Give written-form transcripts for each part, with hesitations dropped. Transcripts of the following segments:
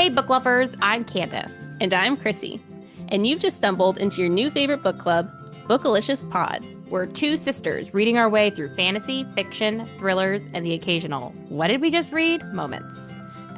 Hey, book lovers, I'm Candice. And I'm Chrissy. And you've just stumbled into your new favorite book club, Bookalicious Pod. We're two sisters reading our way through fantasy, fiction, thrillers, and the occasional "what did we just read" moments.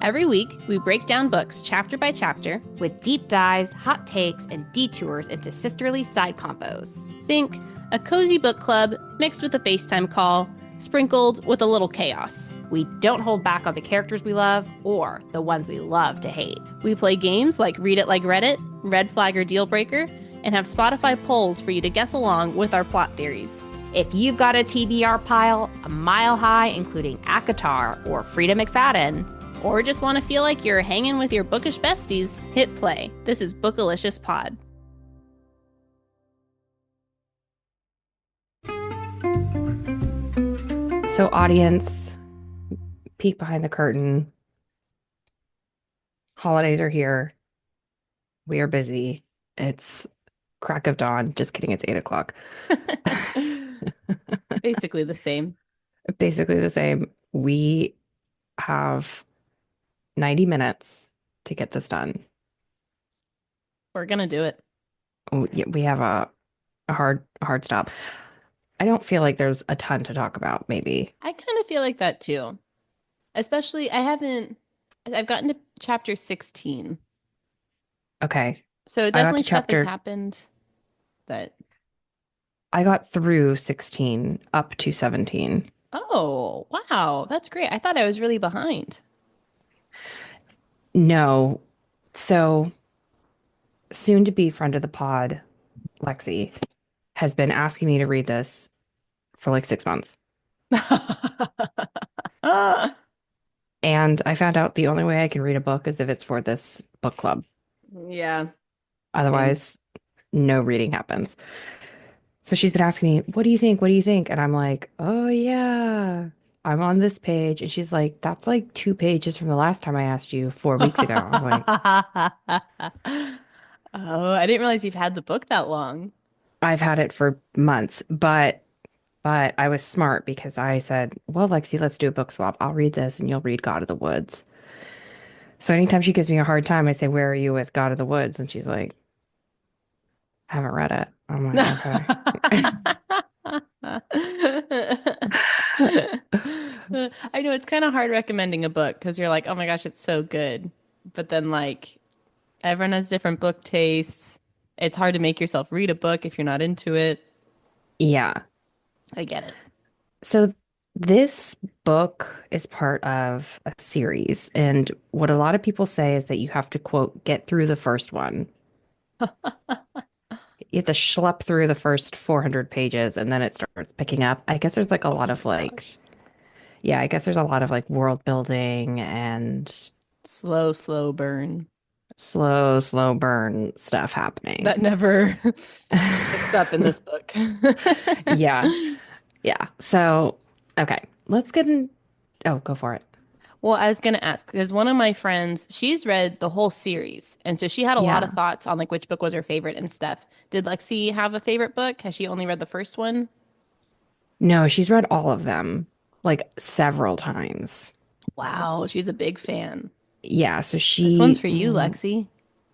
Every week, we break down books chapter by chapter with deep dives, hot takes, and detours into sisterly side convos. Think a cozy book club mixed with a FaceTime call, sprinkled with a little chaos. We don't hold back on the characters we love or the ones we love to hate. We play games like Read It Like Reddit, Red Flag or Deal Breaker, and have Spotify polls for you to guess along with our plot theories. If you've got a TBR pile a mile high, including ACOTAR or Frida McFadden, or just want to feel like you're hanging with your bookish besties, hit play. This is Bookalicious Pod. So, audience, peek behind the curtain. Holidays are here. We are busy. It's crack of dawn. Just kidding. It's 8 o'clock. Basically the same. Basically the same. We have 90 minutes to get this done. We're going to do it. We have a hard stop. I don't feel like there's a ton to talk about, maybe. I kind of feel like that too. Especially, I've gotten to chapter 16. Okay. So definitely stuff has happened, but I got through 16 up to 17. Oh, wow. That's great. I thought I was really behind. No. So soon to be friend of the pod, Lexi, has been asking me to read this for like 6 months. And I found out the only way I can read a book is if it's for this book club. Yeah. Otherwise, no reading happens. So she's been asking me, what do you think? What do you think? And I'm like, oh, yeah, I'm on this page. And she's like, that's like 2 pages from the last time I asked you 4 weeks ago. I'm like, oh, I didn't realize you've had the book that long. I've had it for months, but I was smart because I said, well, Lexi, let's do a book swap. I'll read this and you'll read God of the Woods. So anytime she gives me a hard time, I say, where are you with God of the Woods? And she's like, I haven't read it. I'm like, okay. I know it's kind of hard recommending a book because you're like, oh my gosh, it's so good. But then like everyone has different book tastes. It's hard to make yourself read a book if you're not into it. Yeah. I get it. So this book is part of a series. And what a lot of people say is that you have to, quote, get through the first one. You have to schlep through the first 400 pages and then it starts picking up. I guess there's like a lot of like, yeah, I guess there's a lot of like world building and slow burn. Slow burn stuff happening. That never picks up in this book. Yeah. Yeah. So, okay, let's get in. Oh, go for it. Well, I was going to ask because one of my friends, she's read the whole series. And so she had a lot of thoughts on like which book was her favorite and stuff. Did Lexi have a favorite book? Has she only read the first one? No, she's read all of them like several times. Wow, she's a big fan. Yeah, so This one's for you, Lexi.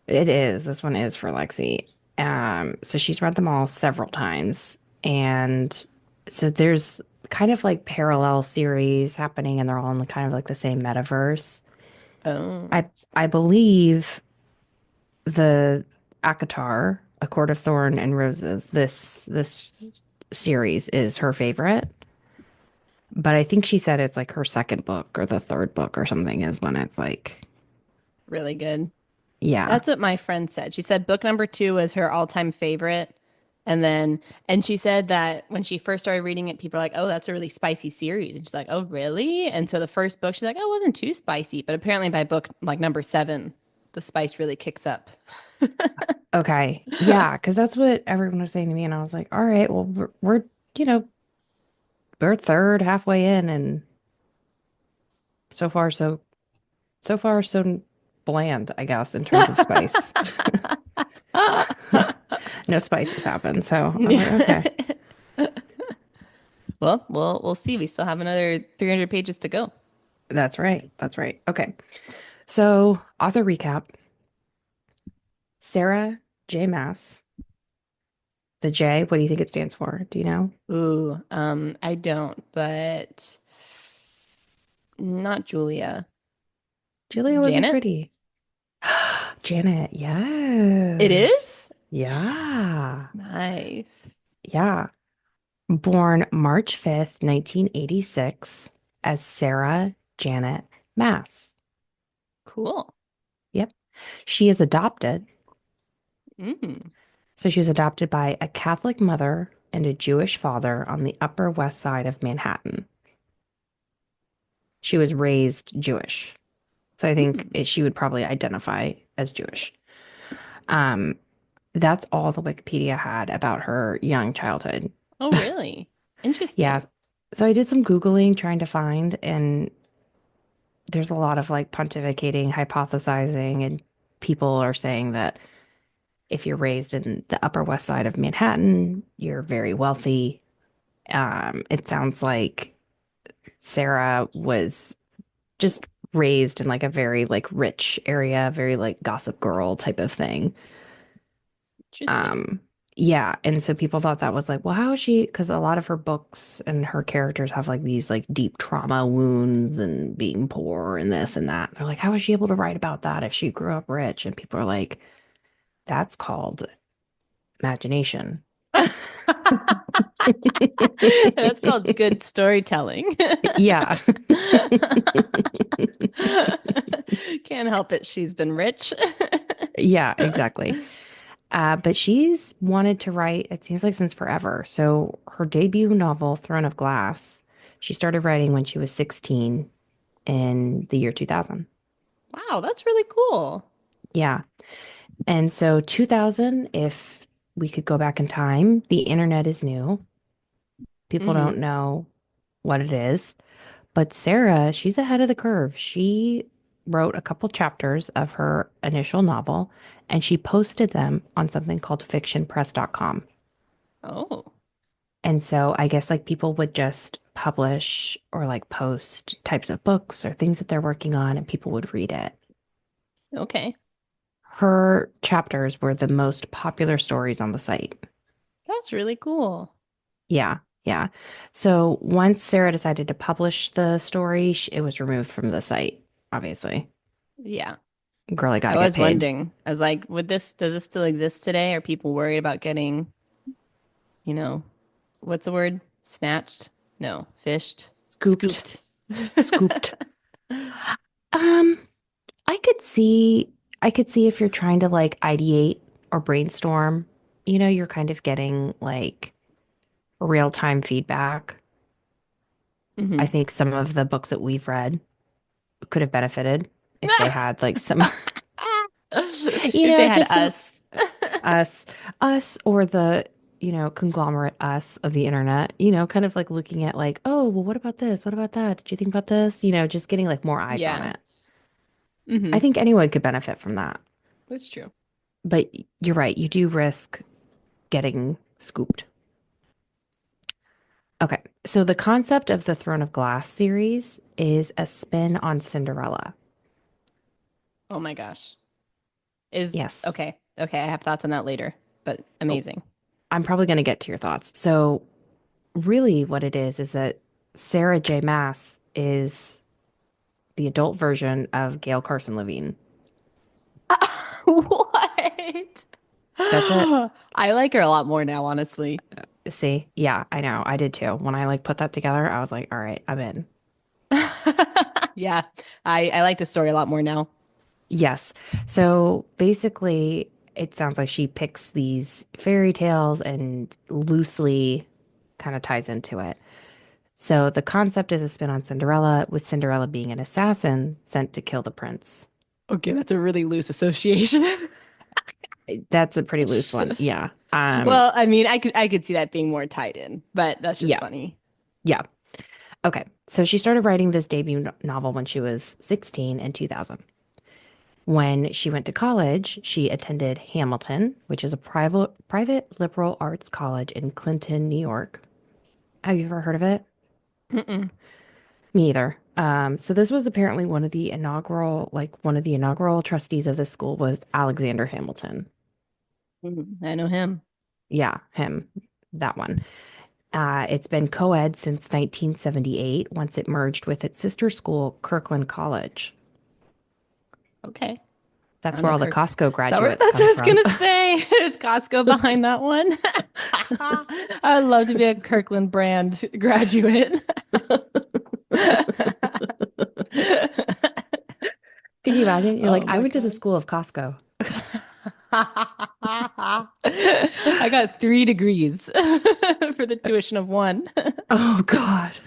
It is. This one is for Lexi. So she's read them all several times. And so there's kind of like parallel series happening and they're all in the kind of like the same metaverse. Oh. I believe the ACOTAR, A Court of Thorn and Roses, this series is her favorite. But I think she said it's like her second book or the third book or something is when it's like really good. Yeah. That's what my friend said. She said book number 2 was her all-time favorite. And she said that when she first started reading it, people are like, oh, that's a really spicy series. And she's like, oh, really? And so the first book, she's like, oh, it wasn't too spicy. But apparently by book like number 7, the spice really kicks up. Okay. Yeah, because that's what everyone was saying to me. And I was like, all right, well, we're we're third halfway in and so far so bland, I guess, in terms of spice. No spices happen. So I'm like, okay. Well, we'll see. We still have another 300 pages to go. That's right. Okay. So, author recap. Sarah J. Maas. The J, what do you think it stands for? Do you know? Ooh, I don't, but not Julia. Julia would be Janet? pretty. Janet, It yes. is? Yeah. Nice. Yeah. Born March 5th, 1986, as Sarah Janet Mass. Cool. Yep. She is adopted. Mm. So she was adopted by a Catholic mother and a Jewish father on the Upper West Side of Manhattan. She was raised Jewish. So I think Mm. she would probably identify as Jewish. Um, that's all the Wikipedia had about her young childhood. Oh, really? Yeah. Interesting. So I did some Googling trying to find, and there's a lot of like pontificating, hypothesizing, and people are saying that if you're raised in the Upper West Side of Manhattan, you're very wealthy. It sounds like Sarah was just raised in like a very like rich area, very like gossip girl type of thing. Interesting. Um, yeah, and so people thought that was like, well, how is she? Because a lot of her books and her characters have like these like deep trauma wounds and being poor and this and that. They're like, how is she able to write about that if she grew up rich? And people are like, that's called imagination. That's called good storytelling. Yeah. Can't help it. She's been rich. Yeah, exactly. But she's wanted to write, it seems like since forever. So her debut novel, Throne of Glass, she started writing when she was 16 in the year 2000. Wow, that's really cool. Yeah. And so 2000, if we could go back in time, the internet is new. People Hmm. don't know what it is. But Sarah, she's ahead of the curve. She wrote a couple chapters of her initial novel and she posted them on something called fictionpress.com. Oh, And so I guess like people would just publish or like post types of books or things that they're working on and people would read it. okay. Her chapters were the most popular stories on the site. That's really cool. Yeah, yeah. So once Sarah decided to publish the story, it was removed from the site, obviously. Yeah. Girlie got I to get was paid. wondering. I was like, does this still exist today? Are people worried about getting, you know, what's the word? Snatched? No, fished, Scooped, scooped. scooped. Um, I could see, I could see if you're trying to like ideate or brainstorm, you're kind of getting like real-time feedback. I Hmm. think some of the books that we've read could have benefited if they had like some, If they had just some us. us, us or the, conglomerate us of the internet, kind of like looking at like, oh, well, what about this? What about that? Did you think about this? Just getting like more eyes on Yeah. it. I Hmm. think anyone could benefit from that. That's true. But you're right, you do risk getting scooped. Okay, so the concept of the Throne of Glass series is a spin on Cinderella. Oh my gosh. Is Yes. okay. Okay, I have thoughts on that later, but Oh, amazing. I'm probably going to get to your thoughts. So, really, what it is that Sarah J. Maas is the adult version of Gail Carson Levine. What? That's it. I like her a lot more now, honestly. See? Yeah, I know. I did too. When I like put that together, I was like, all right, I'm in. Yeah, I like the story a lot more now. Yes. So basically, it sounds like she picks these fairy tales and loosely kind of ties into it. So the concept is a spin on Cinderella, with Cinderella being an assassin sent to kill the prince. Okay, that's a really loose association. That's a pretty loose one. Yeah. Well, I mean, I could see that being more tied in, but that's just Yeah. funny. Yeah. Okay. So she started writing this debut novel when she was 16 in 2000. When she went to college, she attended Hamilton, which is a private liberal arts college in Clinton, New York. Have you ever heard of it? Mm-mm. Me either. So this was apparently one of the inaugural trustees of the school was Alexander Hamilton. I know him. Yeah, him, that one. It's been co-ed since 1978, once it merged with its sister school, Kirkland College. Okay. That's I'm where a all the Kirk. Costco That's graduates what come I was from. gonna say. Is Costco behind that one? I'd love to be a Kirkland brand graduate. Can you imagine? You're like, Oh I my went to the God. school of Costco. I got 3 degrees for the tuition of one. Oh God.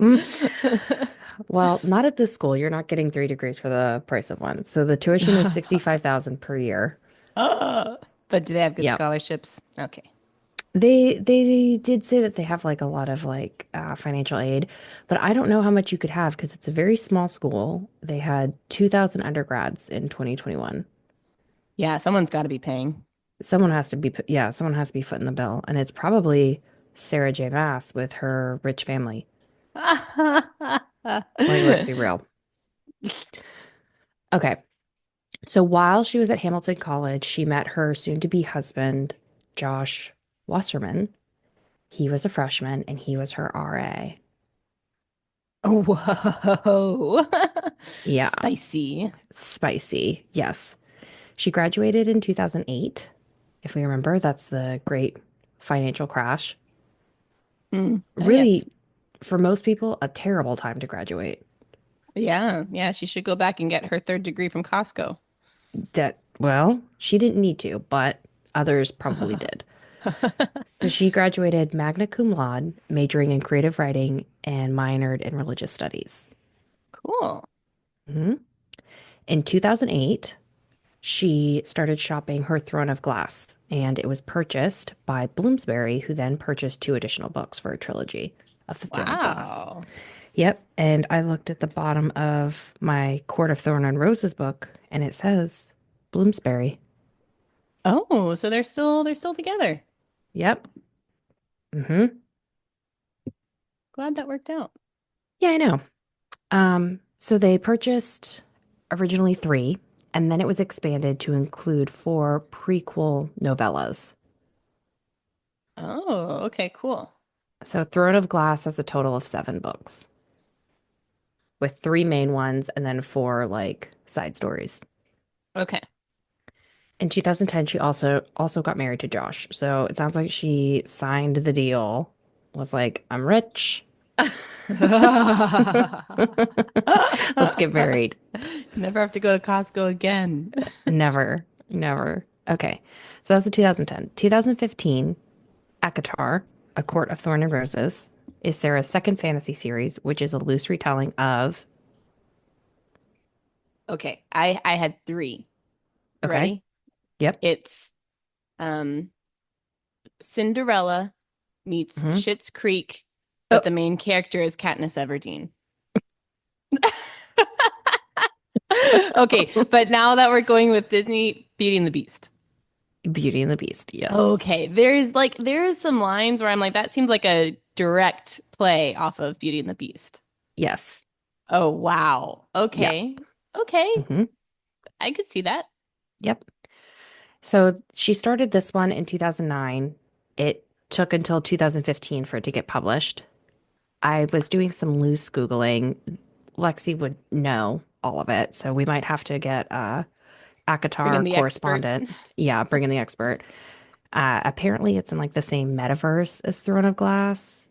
Mm. Well, not at this school. You're not getting 3 degrees for the price of one. So the tuition is 65,000 per year. But do they have good Yep. scholarships? Okay. They did say that they have like a lot of financial aid, but I don't know how much you could have because it's a very small school. They had 2,000 undergrads in 2021. Yeah, someone's got to be paying. Someone has to be footing the bill, and it's probably Sarah J. Maas with her rich family. Like, let's be real. Okay. So while she was at Hamilton College, she met her soon-to-be husband, Josh Wasserman. He was a freshman and he was her RA. Whoa. Yeah, Spicy. spicy. Yes. She graduated in 2008. If we remember, that's the great financial crash. Oh, yes. Really, for most people, a terrible time to graduate. Yeah. Yeah. She should go back and get her 3rd degree from Costco. Well, she didn't need to, but others probably did. So she graduated magna cum laude, majoring in creative writing and minored in religious studies. Cool. Mhm. In 2008, she started shopping her Throne of Glass, and it was purchased by Bloomsbury, who then purchased 2 additional books for a trilogy of the Throne of Glass. Wow. Yep, and I looked at the bottom of my Court of Thorn and Roses book, and it says Bloomsbury. Oh, so they're still together. Yep. Mm-hmm. Glad that worked out. Yeah, I know. So they purchased originally 3, and then it was expanded to include 4 prequel novellas. Oh, okay, cool. So Throne of Glass has a total of 7 books, with 3 main ones and then 4 like side stories. Okay. In 2010, she also got married to Josh. So it sounds like she signed the deal, was like, I'm rich. Let's get married. Never have to go to Costco again. Never, never. Okay. So that's the 2010. 2015, Akatar, A Court of Thorn and Roses, is Sarah's second fantasy series, which is a loose retelling of. Okay, I had 3. Okay. Ready? Yep. It's um Cinderella meets Hmm. Schitt's Creek, but Oh, the main character is Katniss Everdeen. Okay, but now that we're going with Disney, Beauty and the Beast. Beauty and the Beast. Yes. Okay, there's some lines where I'm like, that seems like a direct play off of Beauty and the Beast. Yes. Oh, wow. Yeah. Okay. Okay. Hmm. I could see that. Yep. So she started this one in 2009. It took until 2015 for it to get published. I was doing some loose Googling. Lexi would know all of it, so we might have to get a Bring in ACOTAR the expert. correspondent. Yeah, bring in the expert. Apparently, it's in like the same metaverse as Throne of Glass,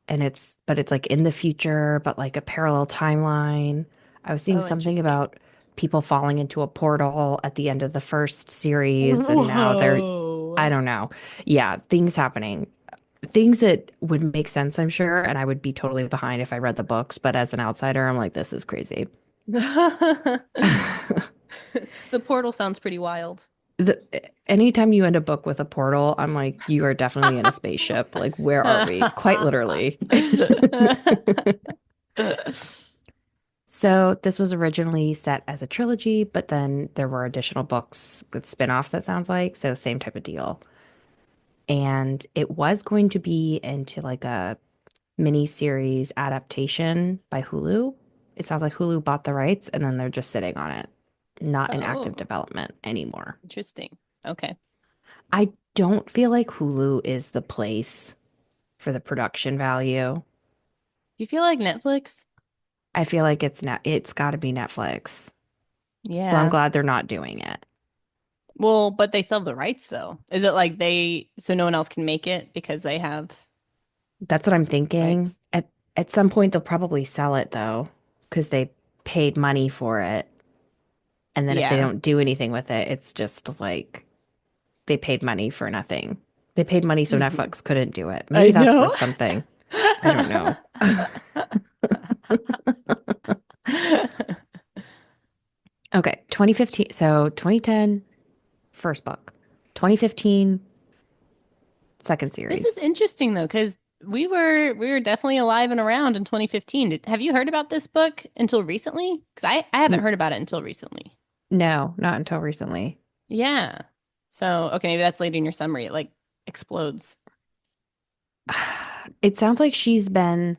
and it's like in the future, but like a parallel timeline. I was seeing Oh, something interesting. about people falling into a portal at the end of the first series, and now I Whoa. don't know. Yeah, things happening. Things that would make sense, I'm sure, and I would be totally behind if I read the books, but as an outsider, I'm like, this is crazy. The portal sounds pretty wild. the, Anytime you end a book with a portal, I'm like, you are definitely in a spaceship. Like, where are we? Quite literally. So this was originally set as a trilogy, but then there were additional books with spin-offs, that sounds like. So same type of deal. And it was going to be into like a miniseries adaptation by Hulu. It sounds like Hulu bought the rights and then they're just sitting on it, not in active Oh, development anymore. interesting. Okay. I don't feel like Hulu is the place for the production value. Do you feel like Netflix? I feel like it's got to be Netflix. So I'm Yeah. glad they're not doing it. Well, but they still have the rights though. Is it like so no one else can make it because they have That's what I'm thinking. rights? At some point they'll probably sell it though, because they paid money for it. And then if they Yeah. don't do anything with it, it's just like they paid money for nothing. They paid money so Hmm. Netflix couldn't do it. I Maybe that's know. worth something. I don't know. Okay, 2015. So 2010, first book. 2015, second This is series. interesting though, because we were definitely alive and around in 2015. Have you heard about this book until recently? Because I haven't N heard about it until recently. no, not until recently. Yeah. So okay, maybe that's later in your summary. It like explodes. It sounds like she's been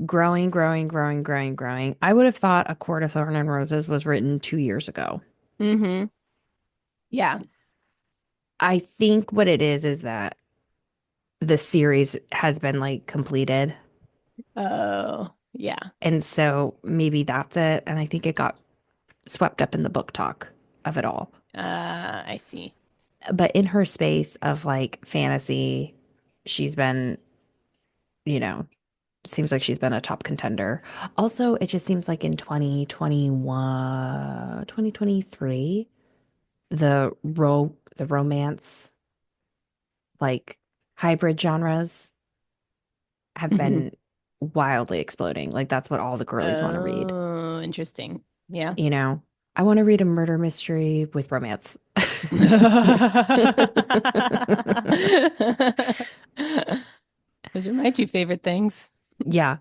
growing, growing, growing, growing, growing. I would have thought A Court of Thorn and Roses was written 2 years ago. Mm-hmm. Yeah. I think what it is that the series has been like completed. Oh, yeah. And so maybe that's it. And I think it got swept up in the book talk of it all. I see. But in her space of like fantasy, she's been, you know, seems like she's been a top contender. Also, it just seems like in 2021, 2023, the romance like hybrid genres have Hmm. been wildly exploding. Like that's what all the girlies want to read. Oh, interesting. Yeah. You know, I want to read a murder mystery with romance. Those are my two favorite things. Yeah.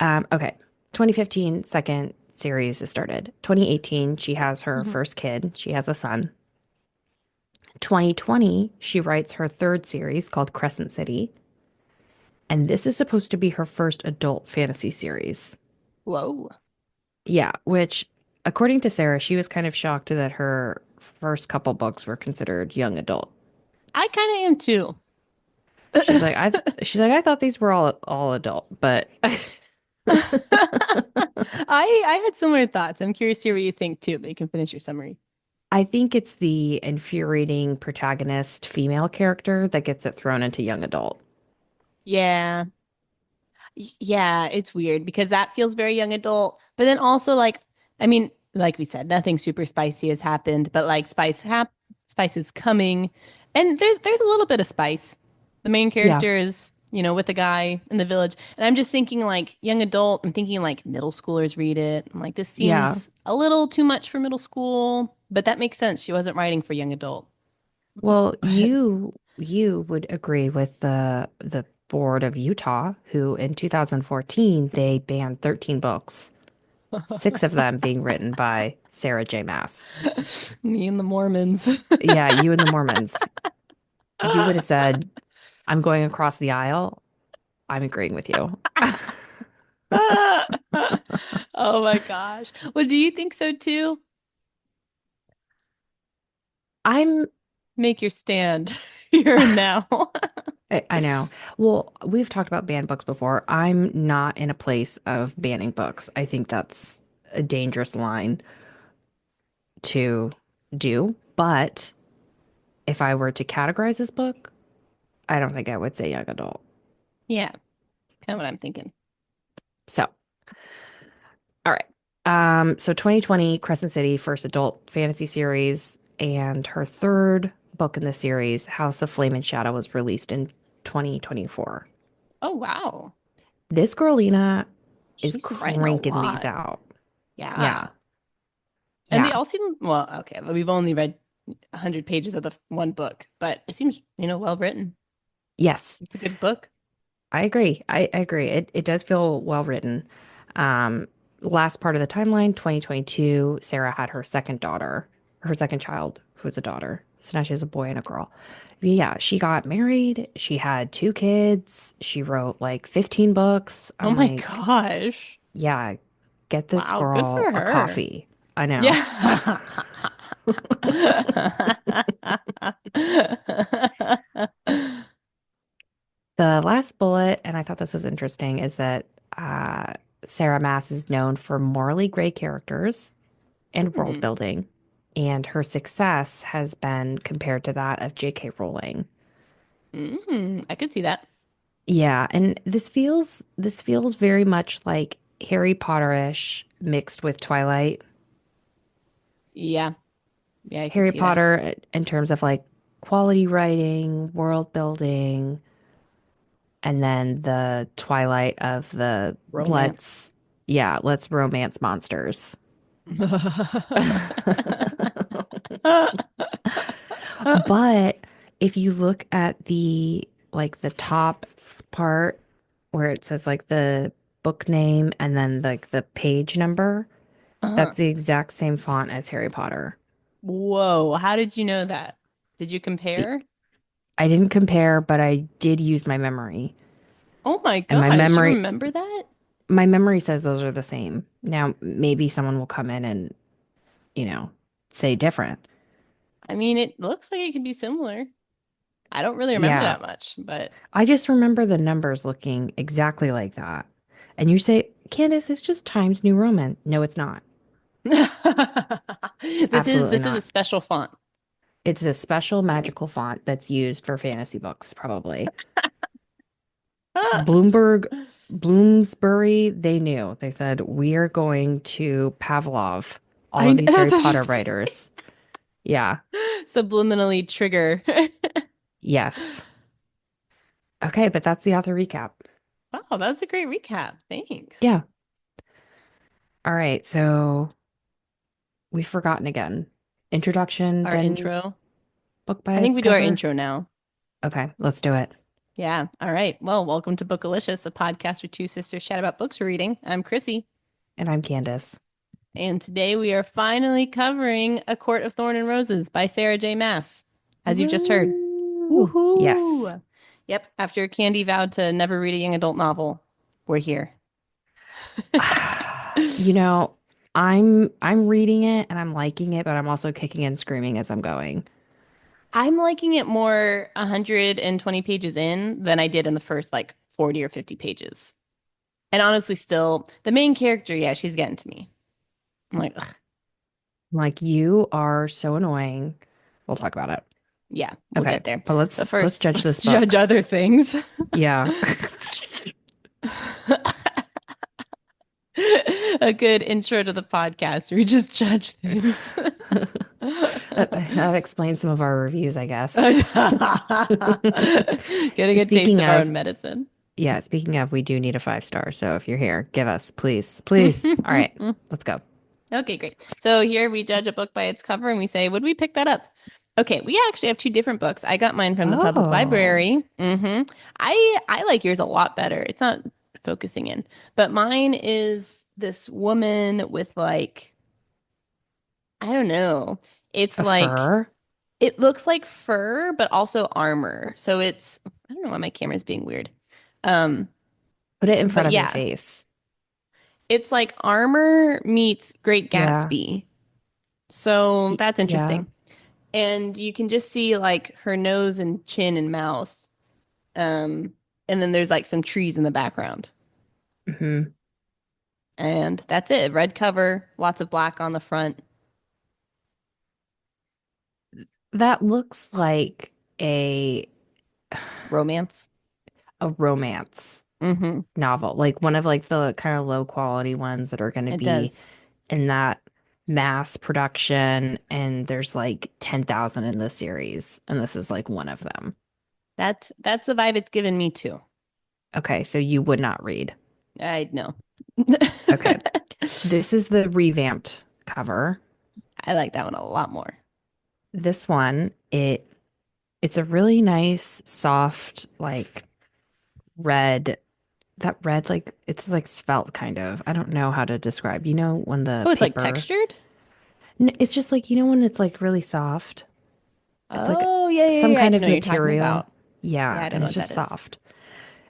Okay. 2015, second series is started. 2018, she has her Mhm. first kid. She has a son. 2020, she writes her third series called Crescent City. And this is supposed to be her first adult fantasy series. Whoa. Yeah, which, according to Sarah, she was kind of shocked that her first couple books were considered young adult. I kind of am too. She's like, I thought these were all adult, but I had similar thoughts. I'm curious to hear what you think too, but you can finish your summary. I think it's the infuriating protagonist female character that gets it thrown into young adult. Yeah. Yeah, it's weird because that feels very young adult, but then also like I mean, like we said, nothing super spicy has happened, but like spice is coming. And there's a little bit of spice. The main Yeah. character is, with a guy in the village. And I'm just thinking like young adult, I'm thinking like middle schoolers read it. I'm like this Yeah. seems a little too much for middle school, but that makes sense. She wasn't writing for young adult. Well, But you would agree with the board of Utah, who in 2014 they banned 13 books, six of them being written by Sarah J. Maas. me and the Mormons. Yeah, you and the Mormons. You would have said, I'm going across the aisle. I'm agreeing with you. Oh my gosh. Well, do you think so too? I'm Make your stand here and now. I know. Well, we've talked about banned books before. I'm not in a place of banning books. I think that's a dangerous line to do. But if I were to categorize this book, I don't think I would say young adult. Yeah, kind of what I'm thinking. So, all right. So 2020, Crescent City, first adult fantasy series, and her third book in the series, House of Flame and Shadow, was released in 2024. Oh, wow. This girlina is She's writing a cranking these lot. out. Yeah. Yeah. And they Yeah. all seem, well, okay, well, we've only read 100 pages of the one book, but it seems, well written. Yes. It's a good book. I agree. I agree. It does feel well written. Um, Last part of the timeline, 2022, Sarah had her second child, who was a daughter. So now she has a boy and a girl. But yeah, she got married. She had 2 kids. She wrote like 15 books. Oh I'm my like, gosh. yeah, get this Wow, good girl for a her. coffee. I know. Yeah. The last bullet, and I thought this was interesting, is that uh, Sarah Maas is known for morally gray characters and world Hmm. building, and her success has been compared to that of J.K. Rowling. I could see that. Yeah, and this feels very much like Harry Potter-ish mixed with Twilight. Yeah. Yeah, I could Harry see that. Potter in terms of like quality writing, world building, and then the Twilight of the Romance. let's romance monsters. But if you look at the top part where it says like the book name and then like the page number, Uh-huh. that's the exact same font as Harry Potter. Whoa, how did you know that? Did you Be- compare? I didn't compare, but I did use my memory. Oh my And gosh, you remember that? my memory says those are the same. Now maybe someone will come in and, you know, say different. I mean, it looks like it could be similar. I don't really remember Yeah. that much, but I just remember the numbers looking exactly like that. And you say, Candice, it's just Times New Roman. No, it's not. this is Absolutely this is a not. special font. It's a special magical font that's used for fantasy books, probably. Bloomberg, Bloomsbury, they knew. They said, we are going to Pavlov all of these That's Harry what I was Potter just thinking. writers. Yeah. Subliminally trigger. Yes. Okay, but that's the author recap. Wow, that's a great recap. Thanks. Yeah. All right. So we've forgotten again. Introduction, Our then intro. book by I think its we do our cover. intro now. Okay, let's do it. Yeah. All right. Well, welcome to Bookalicious, a podcast where two sisters chat about books we're reading. I'm Chrissy, And I'm Candice. and today we are finally covering A Court of Thorn and Roses by Sarah J. Maas, as you've just heard. Woo! Yes. Woohoo! Yep. After Candy vowed to never read a young adult novel, we're here. You know, I'm reading it and I'm liking it, but I'm also kicking and screaming as I'm going. I'm liking it more 120 pages in than I did in the first like 40 or 50 pages. And honestly, still, the main character, yeah, she's getting to me. I'm like, ugh, Like you are so annoying. We'll talk about it. yeah, we'll Okay, get there. but But let's first, judge let's this judge book. other things. Yeah. A good intro to the podcast where we just judge things. That explains some of our reviews, I guess. Getting a taste Speaking of our of, own medicine. yeah, speaking of, we do need a 5 star. So if you're here, give us, please, please. All right, let's go. Okay, great. So here we judge a book by its cover and we say, would we pick that up? Okay, we actually have two different books. I got mine from the public Oh, library. I like yours a lot better. It's not focusing in, but mine is this woman with like, I don't know. It's a like fur? it looks like fur, but also armor. So it's I don't know why my camera's being weird. Um, Put it in but front of your yeah, face. it's like armor meets Great Yeah. Gatsby. So that's Yeah. interesting. And you can just see like her nose and chin and mouth. Um, and then there's like some trees in the background. Hmm. And that's it. Red cover, lots of black on the front. That looks like a Romance. a romance Mm-hmm. novel, like one of like the kind of low quality ones that are going to It be does. in that mass production, and there's like 10,000 in the series, and this is like one of them. That's the vibe it's given me too. Okay, so you would not read. I know. Okay, this is the revamped cover. I like that one a lot more. This one, it's a really nice, soft, like red. That red, like it's like svelte kind of. I don't know how to describe. You know, when the Oh, it's like paper, textured? it's just like, when it's like really soft. It's like Oh, yeah, yeah, some yeah. I kind do of know what you're talking material. about. Yeah, Yeah, I don't and know it's what just that is. soft.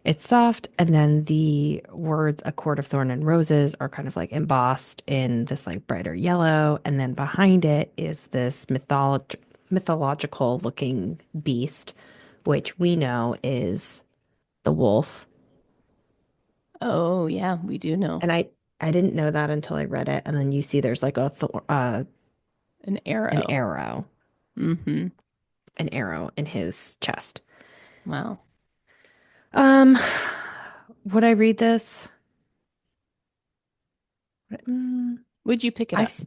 It's soft, and then the words "A Court of Thorn and Roses" are kind of like embossed in this like brighter yellow, and then behind it is this mythological looking beast, which we know is the wolf. Oh, yeah, we do know. And I didn't know that until I read it, and then you see there's like An an arrow. arrow, Mm-hmm. an arrow in his chest. Wow. Um, would I read this? Mm, Would you pick it I've up? s-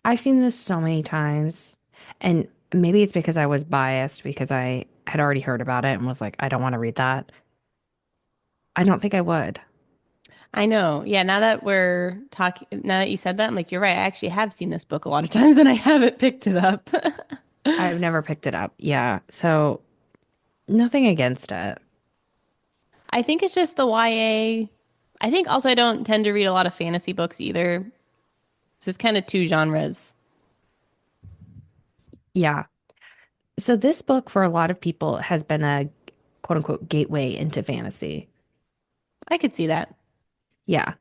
I've seen this so many times, and maybe it's because I was biased because I had already heard about it and was like, I don't want to read that. I don't think I would. I know. Yeah, now that we're talking, now that you said that, I'm like, you're right. I actually have seen this book a lot of times and I haven't picked it up. I've never picked it up. Yeah, so nothing against it. I think it's just the YA. I think also I don't tend to read a lot of fantasy books either. So it's kind of two genres. Yeah. So this book for a lot of people has been a quote unquote gateway into fantasy. I could see that. Yeah.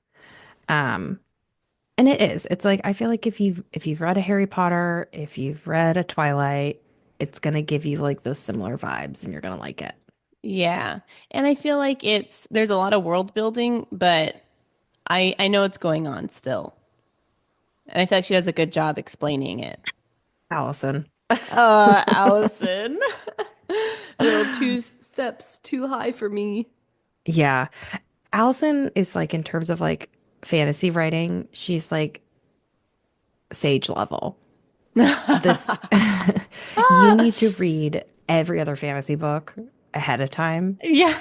Um, and it is. It's like I feel like if you've read a Harry Potter, if you've read a Twilight, it's gonna give you like those similar vibes and you're gonna like it. Yeah. And I feel like there's a lot of world building, but I know it's going on still. And I feel like she does a good job explaining it. Allison. Allison. A little two steps too high for me. Yeah. Allison is like in terms of like fantasy writing, she's like sage level. This you need to read every other fantasy book ahead of time. Yeah.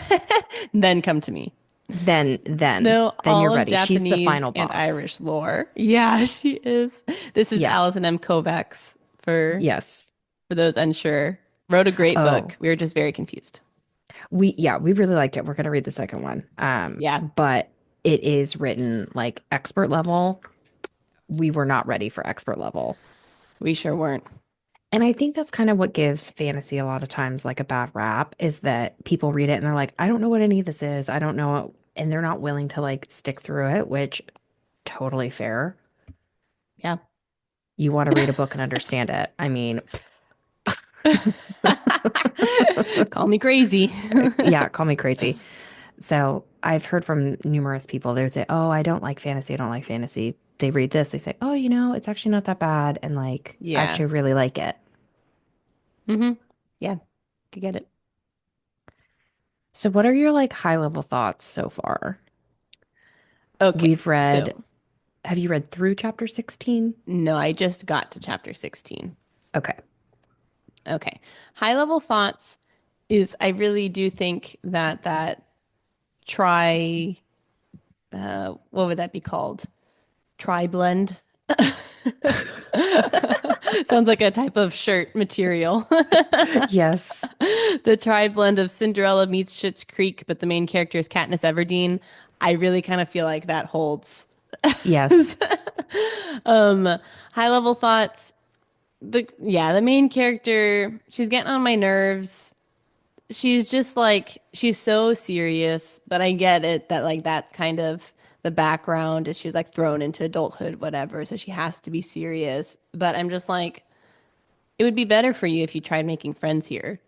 Then come to me. Then then No, then you're all of ready. She's the Japanese final and boss. Irish lore. Yeah, she is. This is Yeah. Alison M. Kovacs Yes. for those unsure. Wrote a great Oh, book. We were just very confused. we really liked it. We're gonna read the second one. Yeah, But it is written like expert level. We were not ready for expert level. we sure weren't. And I think that's kind of what gives fantasy a lot of times like a bad rap is that people read it and they're like, I don't know what any of this is. I don't know. And they're not willing to like stick through it, which totally fair. Yeah. You want to read a book and understand it. I mean, Call me crazy. yeah, call me crazy. So I've heard from numerous people, they would say, oh, I don't like fantasy. I don't like fantasy. They read this, they say, oh, it's actually not that bad. And like, I Yeah. actually really like it. Mm-hmm. Yeah. Could get it. So what are your like high level thoughts so far? Okay. We've read, So, have you read through chapter 16? no, I just got to chapter 16. Okay. Okay. High level thoughts is I really do think that try what would that be called? Tri blend. Sounds like a type of shirt material. Yes. The tri blend of Cinderella meets Schitt's Creek, but the main character is Katniss Everdeen. I really kind of feel like that holds. Yes. High level thoughts. The main character, she's getting on my nerves. She's just like she's so serious, but I get it that like that's kind of the background is she was like thrown into adulthood, whatever, so she has to be serious. But I'm just like, it would be better for you if you tried making friends here.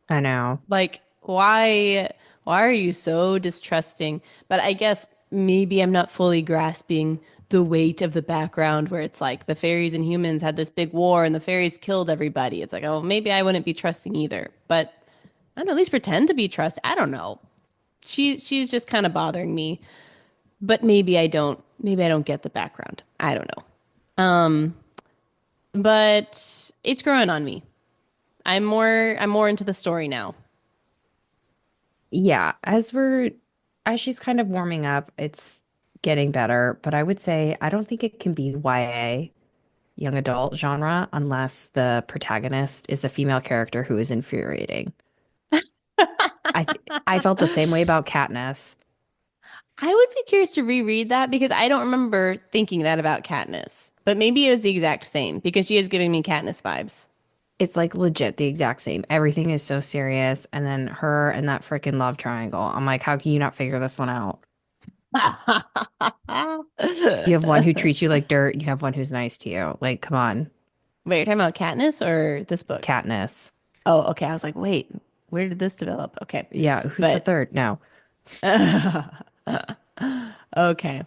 I know. Like, why are you so distrusting? But I guess maybe I'm not fully grasping the weight of the background where it's like the fairies and humans had this big war and the fairies killed everybody. It's like, oh, maybe I wouldn't be trusting either. But I don't know, at least pretend to be trust. I don't know. She's just kind of bothering me. But maybe I don't get the background. I don't know. But it's growing on me. I'm more into the story now. Yeah. As she's kind of warming up, it's getting better. But I would say I don't think it can be YA, young adult genre, unless the protagonist is a female character who is infuriating. I felt the same way about Katniss. I would be curious to reread that because I don't remember thinking that about Katniss. But maybe it was the exact same because she is giving me Katniss vibes. It's like legit the exact same. Everything is so serious. And then her and that freaking love triangle. I'm like, how can you not figure this one out? You have one who treats you like dirt, and you have one who's nice to you. Like, come on, Wait, you're talking about Katniss or this book? Katniss. Oh, okay. I was like, wait, where did this develop? Okay. Yeah, who's the But third? No. okay.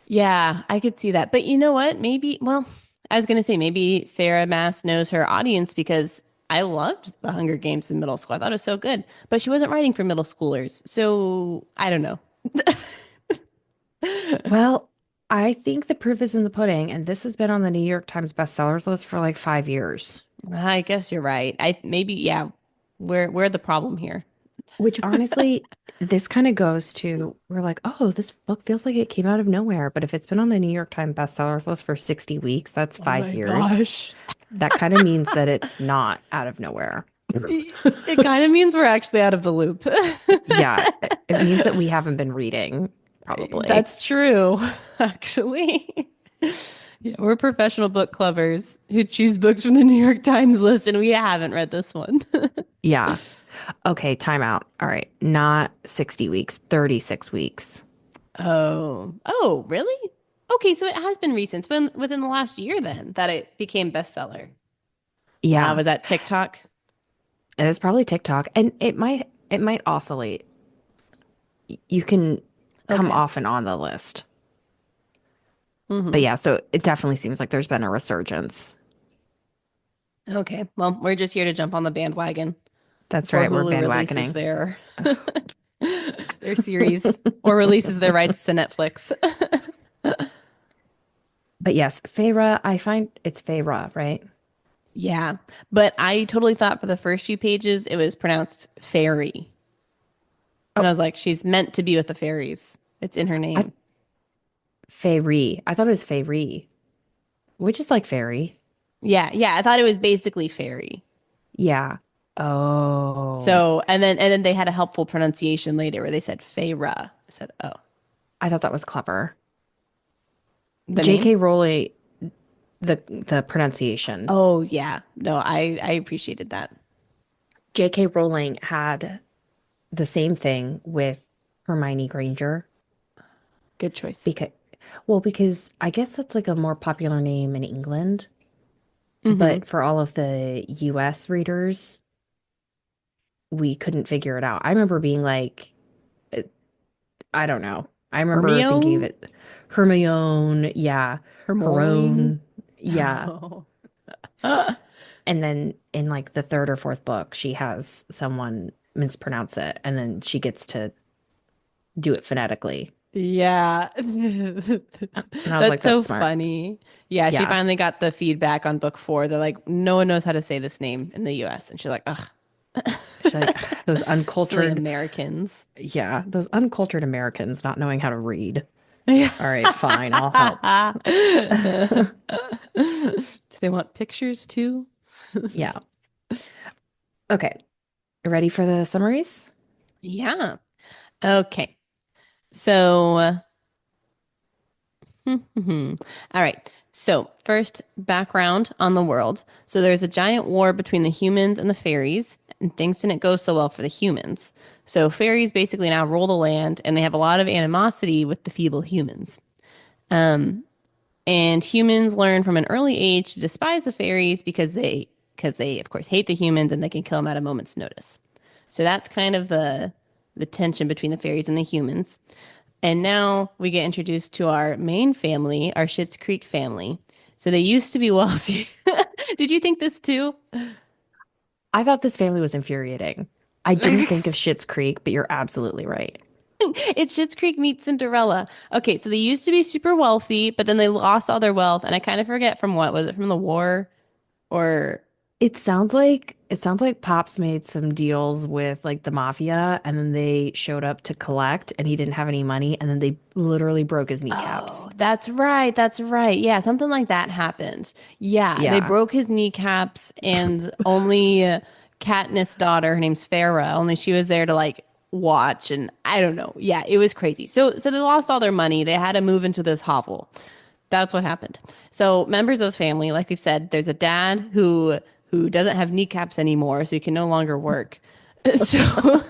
Yeah, I could see that. But you know what? Maybe, well, I was going to say maybe Sarah Maas knows her audience because I loved The Hunger Games in middle school. I thought it was so good, but she wasn't writing for middle schoolers. So I don't know. Well, I think the proof is in the pudding, and this has been on the New York Times bestsellers list for like 5 years. I guess you're right. I maybe, yeah, we're the problem here. Which honestly, this kind of goes to we're like, oh, this book feels like it came out of nowhere. But if it's been on the New York Times bestsellers list for 60 weeks, that's Oh five my years. gosh. That kind of means that it's not out of nowhere. It kind of means we're actually out of the loop. Yeah, it means that we haven't been reading, probably. That's true, actually. Yeah, we're professional book clubbers who choose books from the New York Times list, and we haven't read this one. Yeah. Okay, time out. All right, not 60 weeks, 36 weeks. Oh, really? Okay, so it has been recent. It's been within the last year then that it became bestseller. Wow, Yeah, was that TikTok? it is probably TikTok, and it might oscillate. You can come Okay. off and on the list. But Hmm. yeah, so it definitely seems like there's been a resurgence. Okay. Well, we're just here to jump on the bandwagon That's before right, we're Hulu releases bandwagoning. their series or releases their rights to Netflix. But yes, Feyre, I find it's Feyre, right? Yeah, but I totally thought for the first few pages it was pronounced fairy. And Oh, I was like, she's meant to be with the fairies. It's in her I name. Feyre. I thought it was Feyre, which is like fairy. Yeah, yeah. I thought it was basically fairy. Yeah. Oh, So, and then they had a helpful pronunciation later where they said Feyre. I said, oh, I thought that was clever. the name? J.K. Rowling, the pronunciation. Oh, yeah. No, I appreciated that. J.K. Rowling had the same thing with Hermione Granger Good choice. because, well, because I guess that's like a more popular name in England, Mm-hmm. but for all of the US readers, we couldn't figure it out. I remember being like, uh, I don't know. I remember thinking of Hermione? it, Hermione, yeah, Hermione? Herone, yeah. And then in like the third or fourth book, she has someone mispronounce it, and then she gets to do it phonetically. Yeah. And I was like, That's that's so smart. funny. Yeah, she Yeah. finally got the feedback on book four. They're like, no one knows how to say this name in the US. And she's like, ugh, She's like, those silly uncultured, Americans. yeah, those uncultured Americans not knowing how to read. Yeah. All right, fine, I'll help. Do they want pictures too? Yeah. Okay. Ready for the summaries? Yeah. Okay. So, all right. So, first, background on the world. So, there's a giant war between the humans and the fairies, and things didn't go so well for the humans. So, fairies basically now rule the land, and they have a lot of animosity with the feeble humans. Um, and humans learn from an early age to despise the fairies because they of course hate the humans and they can kill them at a moment's notice. So that's kind of the tension between the fairies and the humans. And now we get introduced to our main family, our Schitt's Creek family. So they used to be wealthy. Did you think this too? I thought this family was infuriating. I didn't think of Schitt's Creek, but you're absolutely right. It's Schitt's Creek meets Cinderella. Okay, so they used to be super wealthy, but then they lost all their wealth, and I kind of forget from what was it from the war or It sounds like Pops made some deals with like the mafia, and then they showed up to collect and he didn't have any money, and then they literally broke his kneecaps. oh, that's right. That's right. Yeah, something like that happened. Yeah, they Yeah. broke his kneecaps, and only Katniss' daughter, her name's Feyre, only she was there to like watch, and I don't know. Yeah, it was crazy. So they lost all their money. They had to move into this hovel. That's what happened. So members of the family, like we've said, there's a dad who who doesn't have kneecaps anymore, so he can no longer work. So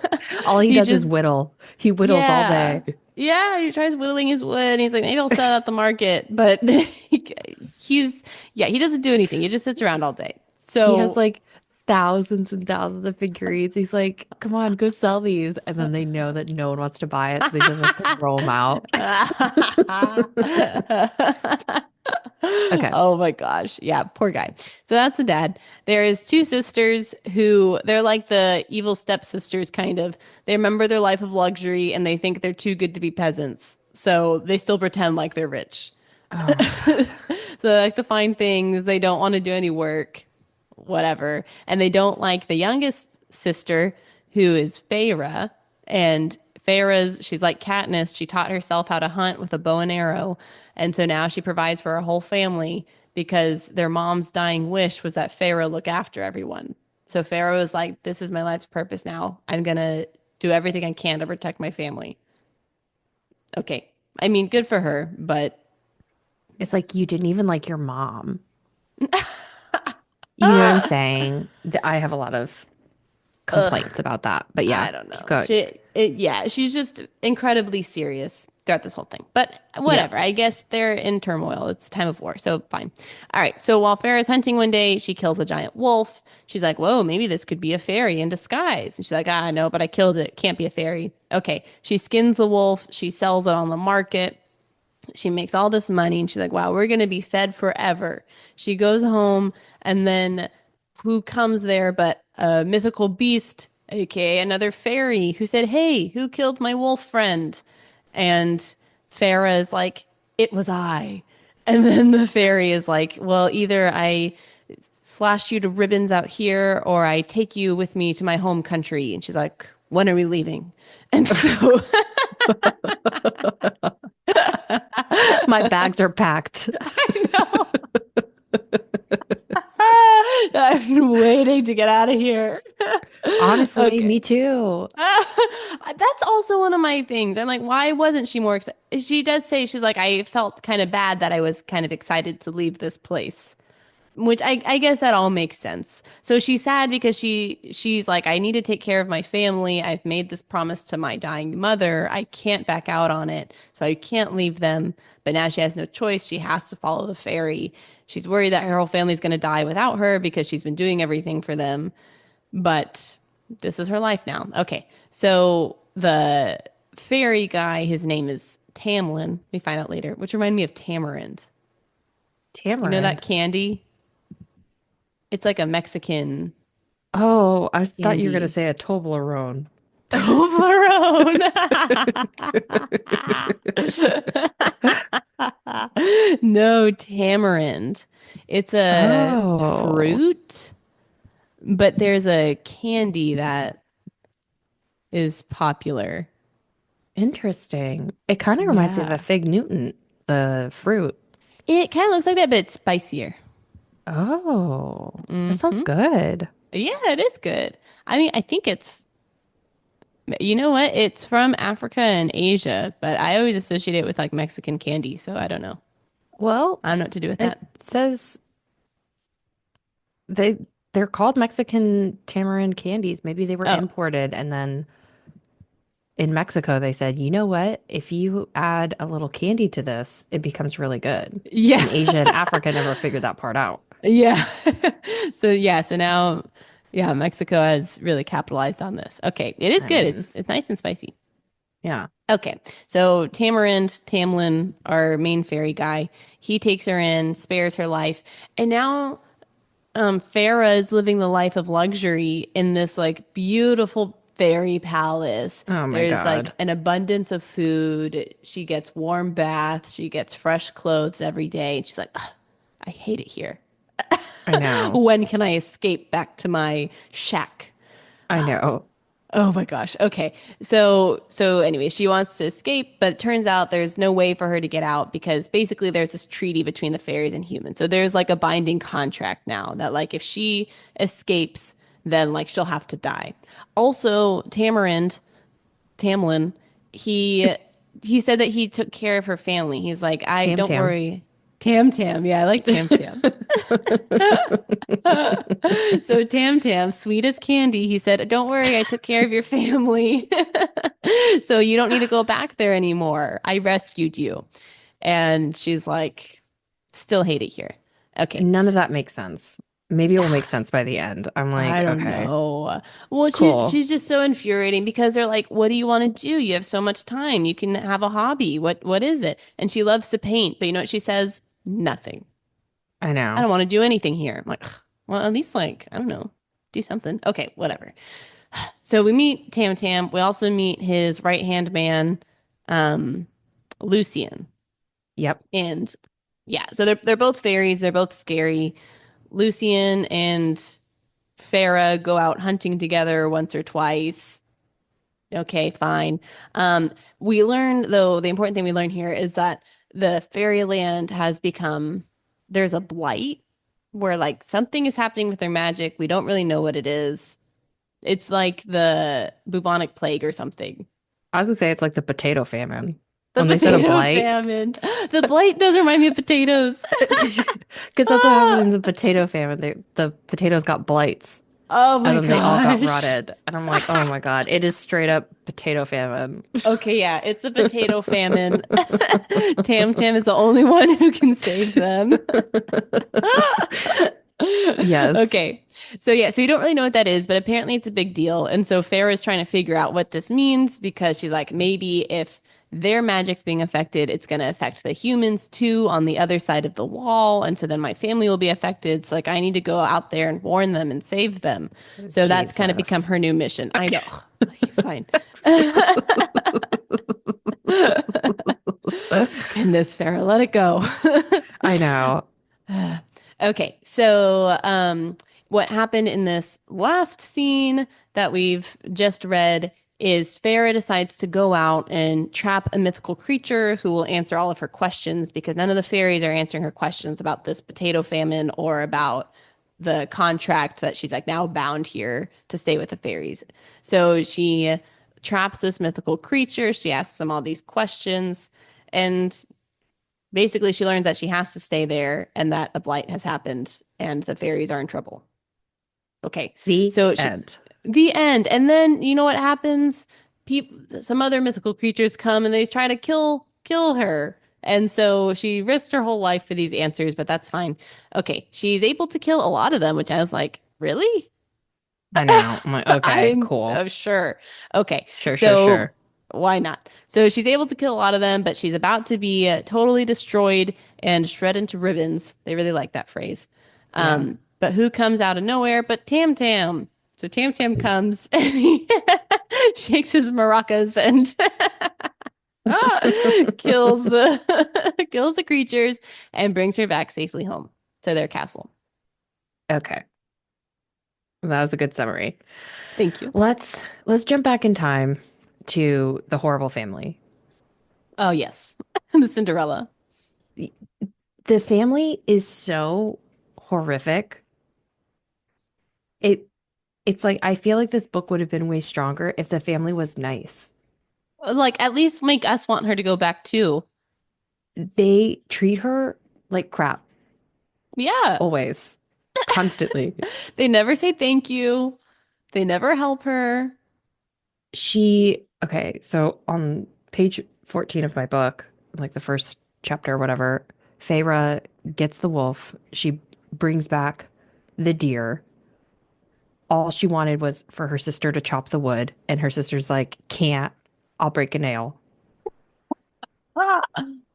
All he he does is just, whittle. He whittles all yeah. day. Yeah, he tries whittling his wood and he's like, maybe I'll sell it at the market. But he's, yeah, he doesn't do anything. He just sits around all day. He has So, like thousands and thousands of figurines. He's like, come on, go sell these. And then they know that no one wants to buy it. So they just like throw them out. Okay. oh my gosh. Yeah, poor guy. So that's the dad. There's two sisters who they're like the evil stepsisters, kind of. They remember their life of luxury and they think they're too good to be peasants. So they still pretend like they're rich. Oh my God. So they like to find things. They don't want to do any work, whatever. And they don't like the youngest sister, who is Feyre. And she's like Katniss. She taught herself how to hunt with a bow and arrow. And so now she provides for her whole family because their mom's dying wish was that Feyre look after everyone. So Feyre was like, this is my life's purpose now. I'm going to do everything I can to protect my family. Okay. I mean, good for her, but It's like you didn't even like your mom. You know what I'm saying? I have a lot of complaints about that. But yeah, I don't know. keep going. She's just incredibly serious throughout this whole thing. But Yeah. whatever. I guess they're in turmoil. It's time of war, so fine. All right. So while Farrah's hunting one day, she kills a giant wolf. She's like, "Whoa, maybe this could be a fairy in disguise." And she's like, "Ah, no, but I killed it. Can't be a fairy." Okay. She skins the wolf. She sells it on the market. She makes all this money and she's like, wow, we're going to be fed forever. She goes home and then who comes there but a mythical beast, aka another fairy, who said, hey, who killed my wolf friend? And Farah is like, it was I. And then the fairy is like, well, either I slash you to ribbons out here or I take you with me to my home country. And she's like, when are we leaving? And so My bags are packed. I know. I've been waiting to get out of here. Honestly, Okay. me too. That's also one of my things. I'm like, why wasn't she more excited? She does say, she's like, I felt kind of bad that I was kind of excited to leave this place. Which I guess that all makes sense. So she's sad because she's like, I need to take care of my family. I've made this promise to my dying mother. I can't back out on it. So I can't leave them. But now she has no choice. She has to follow the fairy. She's worried that her whole family's going to die without her because she's been doing everything for them. But this is her life now. Okay. So the fairy guy, his name is Tamlin. We find out later, which reminded me of tamarind. You know that Tamarind. candy? It's like a Mexican Oh, I thought you were going to candy. say a Toblerone. Toblerone. No, tamarind. It's a Oh, fruit, but there's a candy that is popular. interesting. It kind of reminds me of a Yeah. fig Newton, the fruit. It kind of looks like that, but it's spicier. Oh, that sounds Hmm. good. Yeah, it is good. I mean, I think it's, you know what? It's from Africa and Asia, but I always associate it with like Mexican candy, so I don't know. Well, I don't know what to do with it that. says they they're called Mexican tamarind candies. Maybe they were Oh, imported and then in Mexico they said, "You know what? If you add a little candy to this, it becomes really good." yeah. And Asia and Africa never figured that part out. Yeah. So now, yeah, Mexico has really capitalized on this. Okay, it is I good. mean, It's nice and spicy. yeah. Okay, so Tamlin, our main fairy guy, he takes her in, spares her life, and now Farah is living the life of luxury in this like beautiful fairy palace. Oh my There's like God. an abundance of food. She gets warm baths. She gets fresh clothes every day. And she's like, "Ugh, I hate it here. I know. When can I escape back to my shack?" I know. Oh my gosh. Okay. So anyway, she wants to escape, but it turns out there's no way for her to get out because basically there's this treaty between the fairies and humans. So there's like a binding contract now that like if she escapes, then like she'll have to die. Also, Tamlin, he he said that he took care of her family. He's like, I Tam don't Tam. worry. Tam Tam. Yeah, I like Tam Tam. So Tam Tam, sweet as candy, he said, "Don't worry, I took care of your family. So you don't need to go back there anymore. I rescued you." And she's like, "Still hate it here." Okay. None of that makes sense. Maybe it will make sense by the end. I'm I like, don't okay, know. Well, cool. she's just so infuriating because they're like, "What do you want to do? You have so much time. You can have a hobby. What is it?" And she loves to paint, but you know what she says? Nothing. I I know. don't want to do anything here. I'm like, "Ugh, well, at least like, I don't know, do something." Okay, whatever. So we meet Tam Tam. We also meet his right-hand man, um, Lucian. Yep. And yeah, so they're both fairies. They're both scary. Lucian and Feyre go out hunting together once or twice. Okay, fine. We learn though, the important thing we learn here is that the fairyland has become there's a blight where like something is happening with their magic. We don't really know what it is. It's like the bubonic plague or something. I was gonna say it's like the potato famine. The When they said a potato blight, famine. The blight does remind me of potatoes. because that's what happened Ah! in the potato famine. The potatoes got blights Oh and my then they all got gosh. rotted. And I'm like, oh my God, it is straight up potato famine. Okay, yeah, it's the potato famine. Tam Tam is the only one who can save them. Yes. Okay. So yeah, so you don't really know what that is, but apparently it's a big deal. And so Farrah is trying to figure out what this means because she's like, maybe if their magic's being affected, it's going to affect the humans too on the other side of the wall. And so then my family will be affected. So like I need to go out there and warn them and save them. So that's kind of become Jesus. her new mission. I know. Okay, fine. Goodness, Farrah, let it go. I know. Okay, so what happened in this last scene that we've just read is Farrah decides to go out and trap a mythical creature who will answer all of her questions because none of the fairies are answering her questions about this potato famine or about the contract that she's like now bound here to stay with the fairies. So she traps this mythical creature. She asks them all these questions. And basically, she learns that she has to stay there and that a blight has happened and the fairies are in trouble. Okay. The So end. the end. And then you know what happens? Some other mythical creatures come and they try to kill her. And so she risked her whole life for these answers, but that's fine. Okay. She's able to kill a lot of them, which I was like, really? I know. I'm like, okay, I'm cool. sure. Okay. Sure, sure, So sure. why not? So she's able to kill a lot of them, but she's about to be totally destroyed and shred into ribbons. They really like that phrase. Yeah. But who comes out of nowhere but Tam Tam? So Tam Tam comes and he shakes his maracas and kills the kills the creatures and brings her back safely home to their castle. Okay. That was a good summary. Thank you. Let's jump back in time to the horrible family. Oh yes, the Cinderella. The family is so horrific. It it's like I feel like this book would have been way stronger if the family was nice. Like at least make us want her to go back too. They treat her like crap Yeah. always, constantly. They never say thank you. They never help her. Okay, so on page 14 of my book, like the first chapter or whatever, Feyre gets the wolf. She brings back the deer. All she wanted was for her sister to chop the wood, and her sister's like, can't, I'll break a nail. Ah.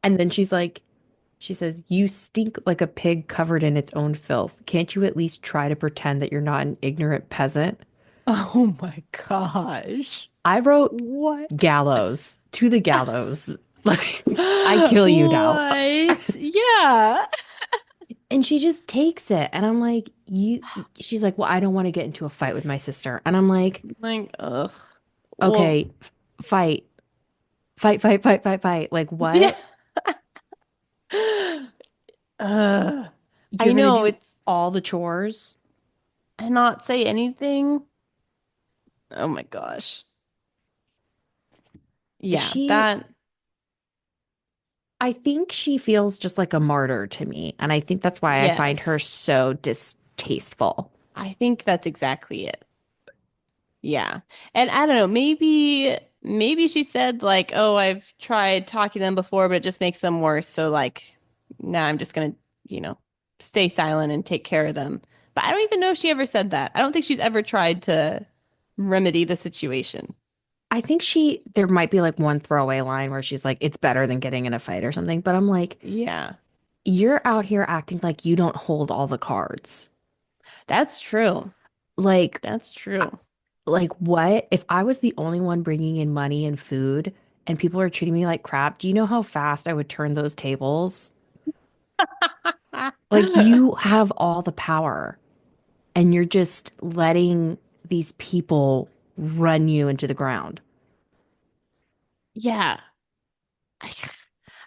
And then she says, you stink like a pig covered in its own filth. Can't you at least try to pretend that you're not an ignorant peasant? Oh my gosh. I wrote What? gallows to the gallows. Like, I kill you now. What? Yeah. And she just takes it. And I'm like, she's like, well, I don't want to get into a fight with my sister. And I'm like, Like, ugh. Well, okay, fight, fight, fight, fight, fight, fight. Like, yeah. what? Uh, I You're gonna know do it's all the chores? and not say anything. Oh my gosh. Yeah, She, that I think she feels just like a martyr to me, and I think that's why I find her Yes. so distasteful. I think that's exactly it. Yeah. And I don't know, maybe she said like, "Oh, I've tried talking to them before, but it just makes them worse. So like now I'm just gonna, you know, stay silent and take care of them." But I don't even know if she ever said that. I don't think she's ever tried to remedy the situation. I think there might be like one throwaway line where she's like, it's better than getting in a fight or something. But I'm like, Yeah. you're out here acting like you don't hold all the cards. That's true. Like, That's I- true. like what? If I was the only one bringing in money and food and people are treating me like crap, do you know how fast I would turn those tables? Like, you have all the power and you're just letting these people run you into the ground. Yeah. I,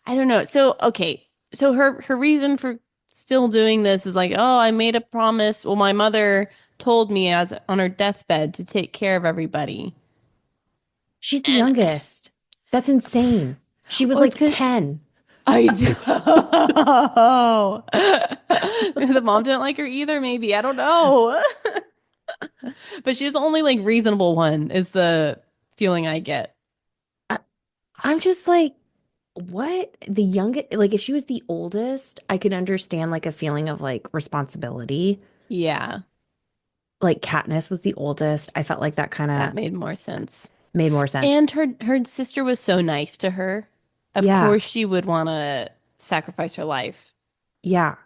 I don't know. So, okay. So her reason for still doing this is like, "Oh, I made a promise. Well, my mother told me as on her deathbed to take care of everybody." She's the And youngest. That's insane. She was oh, it's like because 10. I do. The mom didn't like her either, maybe. I don't know. But she's the only like reasonable one, is the feeling I get. I, I'm just like, what? The youngest, like if she was the oldest, I could understand like a feeling of like responsibility. Yeah, Like Katniss was the oldest. I felt like that kind that of made more sense. made more sense. And her sister was so nice to her. Of Yeah. course she would want to sacrifice her life. Yeah.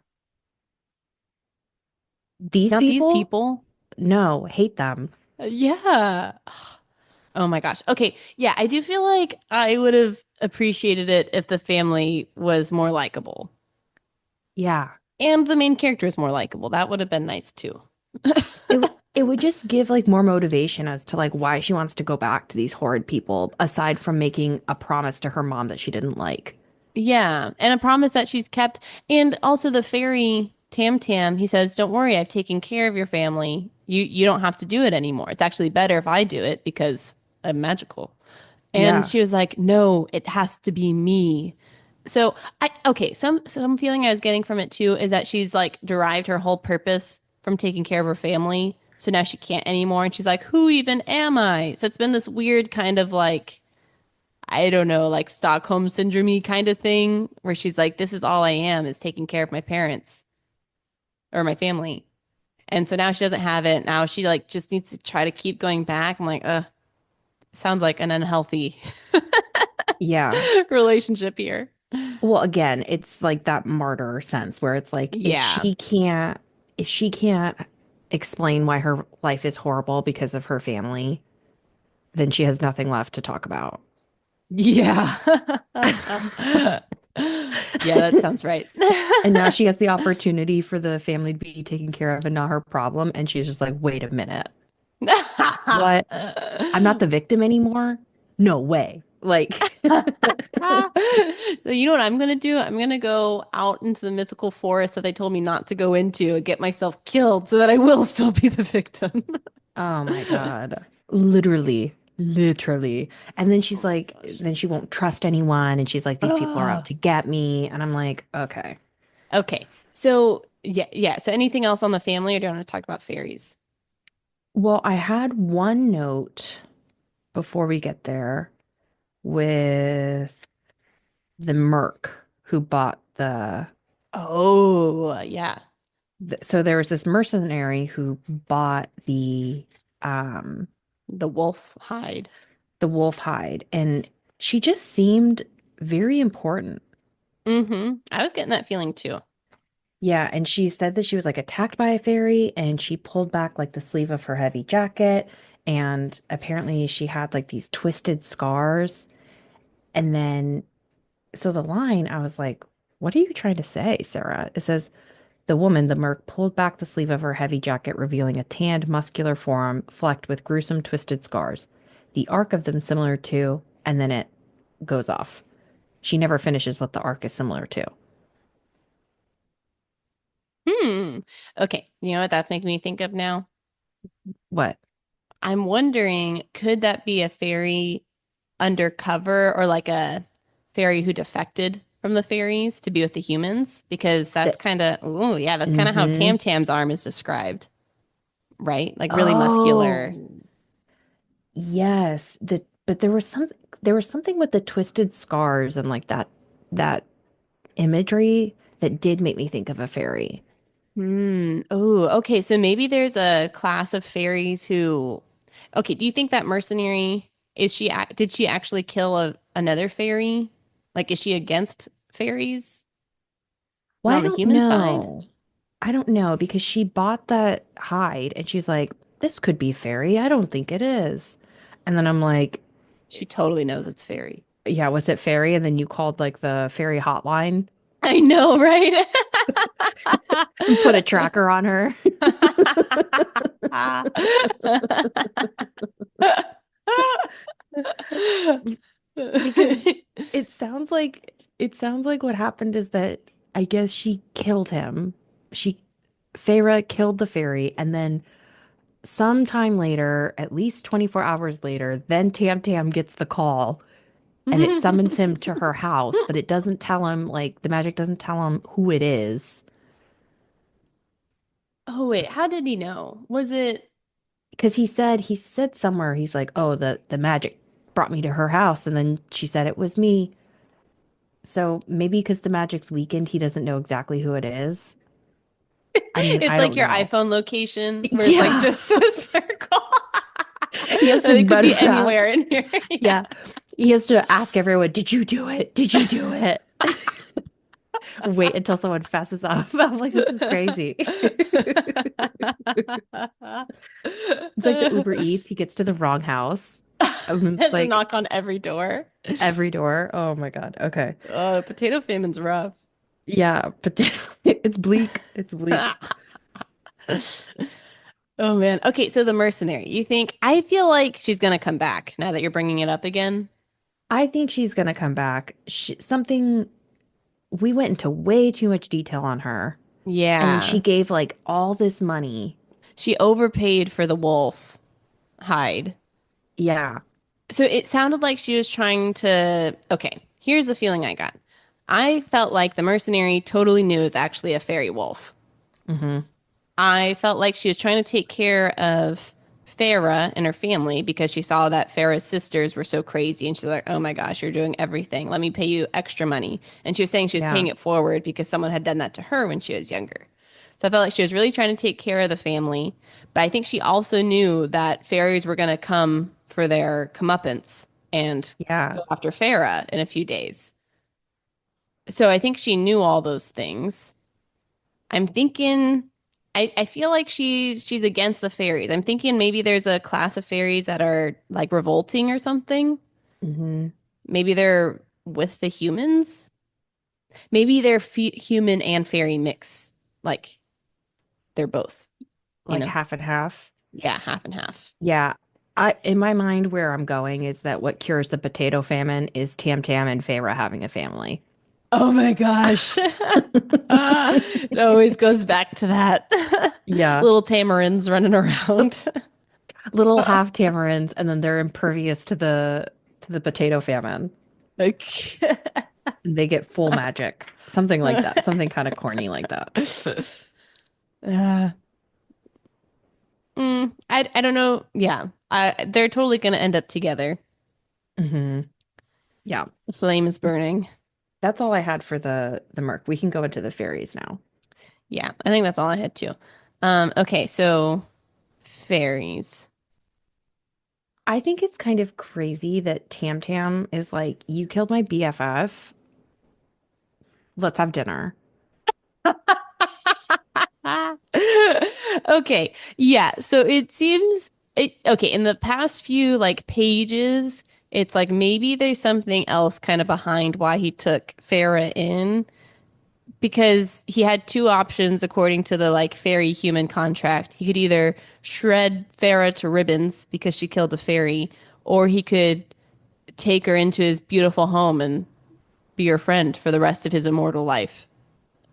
These Not these people, people. no, hate them. Yeah. Oh my gosh. Okay. Yeah, I do feel like I would have appreciated it if the family was more likable. Yeah. And the main character is more likable. That would have been nice too. It would just give like more motivation as to like why she wants to go back to these horrid people, aside from making a promise to her mom that she didn't like. Yeah, and a promise that she's kept. And also the fairy Tam Tam, he says, "Don't worry, I've taken care of your family. You don't have to do it anymore. It's actually better if I do it because I'm magical." And Yeah. she was like, "No, it has to be me." So I okay, some feeling I was getting from it too is that she's like derived her whole purpose from taking care of her family. So now she can't anymore, and she's like, "Who even am I?" So it's been this weird kind of like, I don't know, like Stockholm syndrome kind of thing where she's like, "This is all I am, is taking care of my parents or my family." And so now she doesn't have it. Now she like just needs to try to keep going back. I'm like, sounds like an unhealthy Yeah. relationship here. Well, again, it's like that martyr sense where it's like Yeah. if she can't explain why her life is horrible because of her family, then she has nothing left to talk about. Yeah. Yeah, that sounds right. And now she has the opportunity for the family to be taken care of and not her problem. And she's just like, wait a minute. What? I'm not the victim anymore? No way. Like, So you know what I'm gonna do? I'm gonna go out into the mythical forest that they told me not to go into and get myself killed so that I will still be the victim. oh my God. Literally, literally. And then she's Oh my like, gosh. then she won't trust anyone. And she's like, these people are out Ugh. to get me. And I'm like, okay. Okay. So yeah, yeah. So anything else on the family, or do you want to talk about fairies? Well, I had one note before we get there with the merc who bought Oh, yeah. so there was this mercenary who bought um The wolf hide. the wolf hide, and she just seemed very important. Mm-hmm. I was getting that feeling too. Yeah, and she said that she was like attacked by a fairy and she pulled back like the sleeve of her heavy jacket, and apparently she had like these twisted scars. And then so the line, I was like, what are you trying to say, Sarah? It says the woman, the merc, pulled back the sleeve of her heavy jacket, revealing a tanned, muscular forearm flecked with gruesome, twisted scars. The arc of them similar to, and then it goes off. She never finishes what the arc is similar to. Hmm. Okay. You know what that's making me think of now? What? I'm wondering, could that be a fairy undercover or like a fairy who defected from the fairies to be with the humans because that's That, kind of, oh, yeah, that's kind of how hmm Tam Tam's arm is described, right? Like really muscular. Oh, yes. But there was something with the twisted scars and like that imagery that did make me think of a fairy. Hmm. Oh, okay. So maybe there's a class of fairies who, okay, do you think that mercenary did she actually kill another fairy? Like, is she against fairies, but Well, I on the don't human side? know. I don't know because she bought that hide and she's like, this could be fairy. I don't think it is. And then I'm like, She totally knows it's fairy. yeah, was it fairy? And then you called like the fairy hotline I know, right? and put a tracker on her. Because it sounds like what happened is that I guess she killed him. She Feyre killed the fairy and then sometime later, at least 24 hours later, then Tam Tam gets the call and it summons him to her house, but it doesn't tell him, like, the magic doesn't tell him who it is. Oh wait, how did he know? Was it Because he said somewhere, he's like, oh, the magic brought me to her house. And then she said it was me. So maybe because the magic's weakened, he doesn't know exactly who it is. I mean, it's I like don't your know. iPhone location where it's like Yeah. just a circle. He has to It could mud be wrap. anywhere in here. Yeah. Yeah. He has to ask everyone, did you do it? Did you do it? Wait until someone fesses up. I'm like, this is crazy. It's like the Uber Eats. He gets to the wrong house. Has to Like knock on every door. every door. Oh my God. Okay. Potato famine's rough. Yeah, but it's bleak. It's bleak. Oh man. Okay, so the mercenary. You think I feel like she's gonna come back now that you're bringing it up again? I think she's gonna come back. Something we went into way too much detail on her. And then she Yeah. gave like all this money. She overpaid for the wolf hide. Yeah. So it sounded like she was trying to. Okay, here's the feeling I got. I felt like the mercenary totally knew it was actually a fairy wolf. Hmm. I felt like she was trying to take care of Feyre and her family because she saw that Feyre's sisters were so crazy and she's like, oh my gosh, you're doing everything. Let me pay you extra money. And she was saying she was Yeah. paying it forward because someone had done that to her when she was younger. So I felt like she was really trying to take care of the family. But I think she also knew that fairies were going to come for their comeuppance and Yeah. go after Feyre in a few days. So I think she knew all those things. I'm thinking I feel like she's against the fairies. I'm thinking maybe there's a class of fairies that are like revolting or something. Hmm. Maybe they're with the humans. Maybe they're human and fairy mix. Like they're both, you Like know. half and half. Yeah, half and half. Yeah. In my mind, where I'm going is that what cures the potato famine is Tam Tam and Feyre having a family. Oh my gosh. It always goes back to that. Yeah. Little tamarins running around. Little half tamarins, and then they're impervious to the potato famine. Like, And they get full magic. Something like that. Something kind of corny like that. uh, I don't know. Yeah, they're totally gonna end up together. Hmm. Yeah. The flame is burning. That's all I had for the Merc. We can go into the fairies now. Yeah, I think that's all I had too. Okay, so fairies. I think it's kind of crazy that Tam Tam is like, you killed my BFF. Let's have dinner. Okay, yeah. So it seems it's okay in the past few like pages. It's like maybe there's something else kind of behind why he took Farah in because he had two options according to the like fairy human contract. He could either shred Farah to ribbons because she killed a fairy, or he could take her into his beautiful home and be her friend for the rest of his immortal life.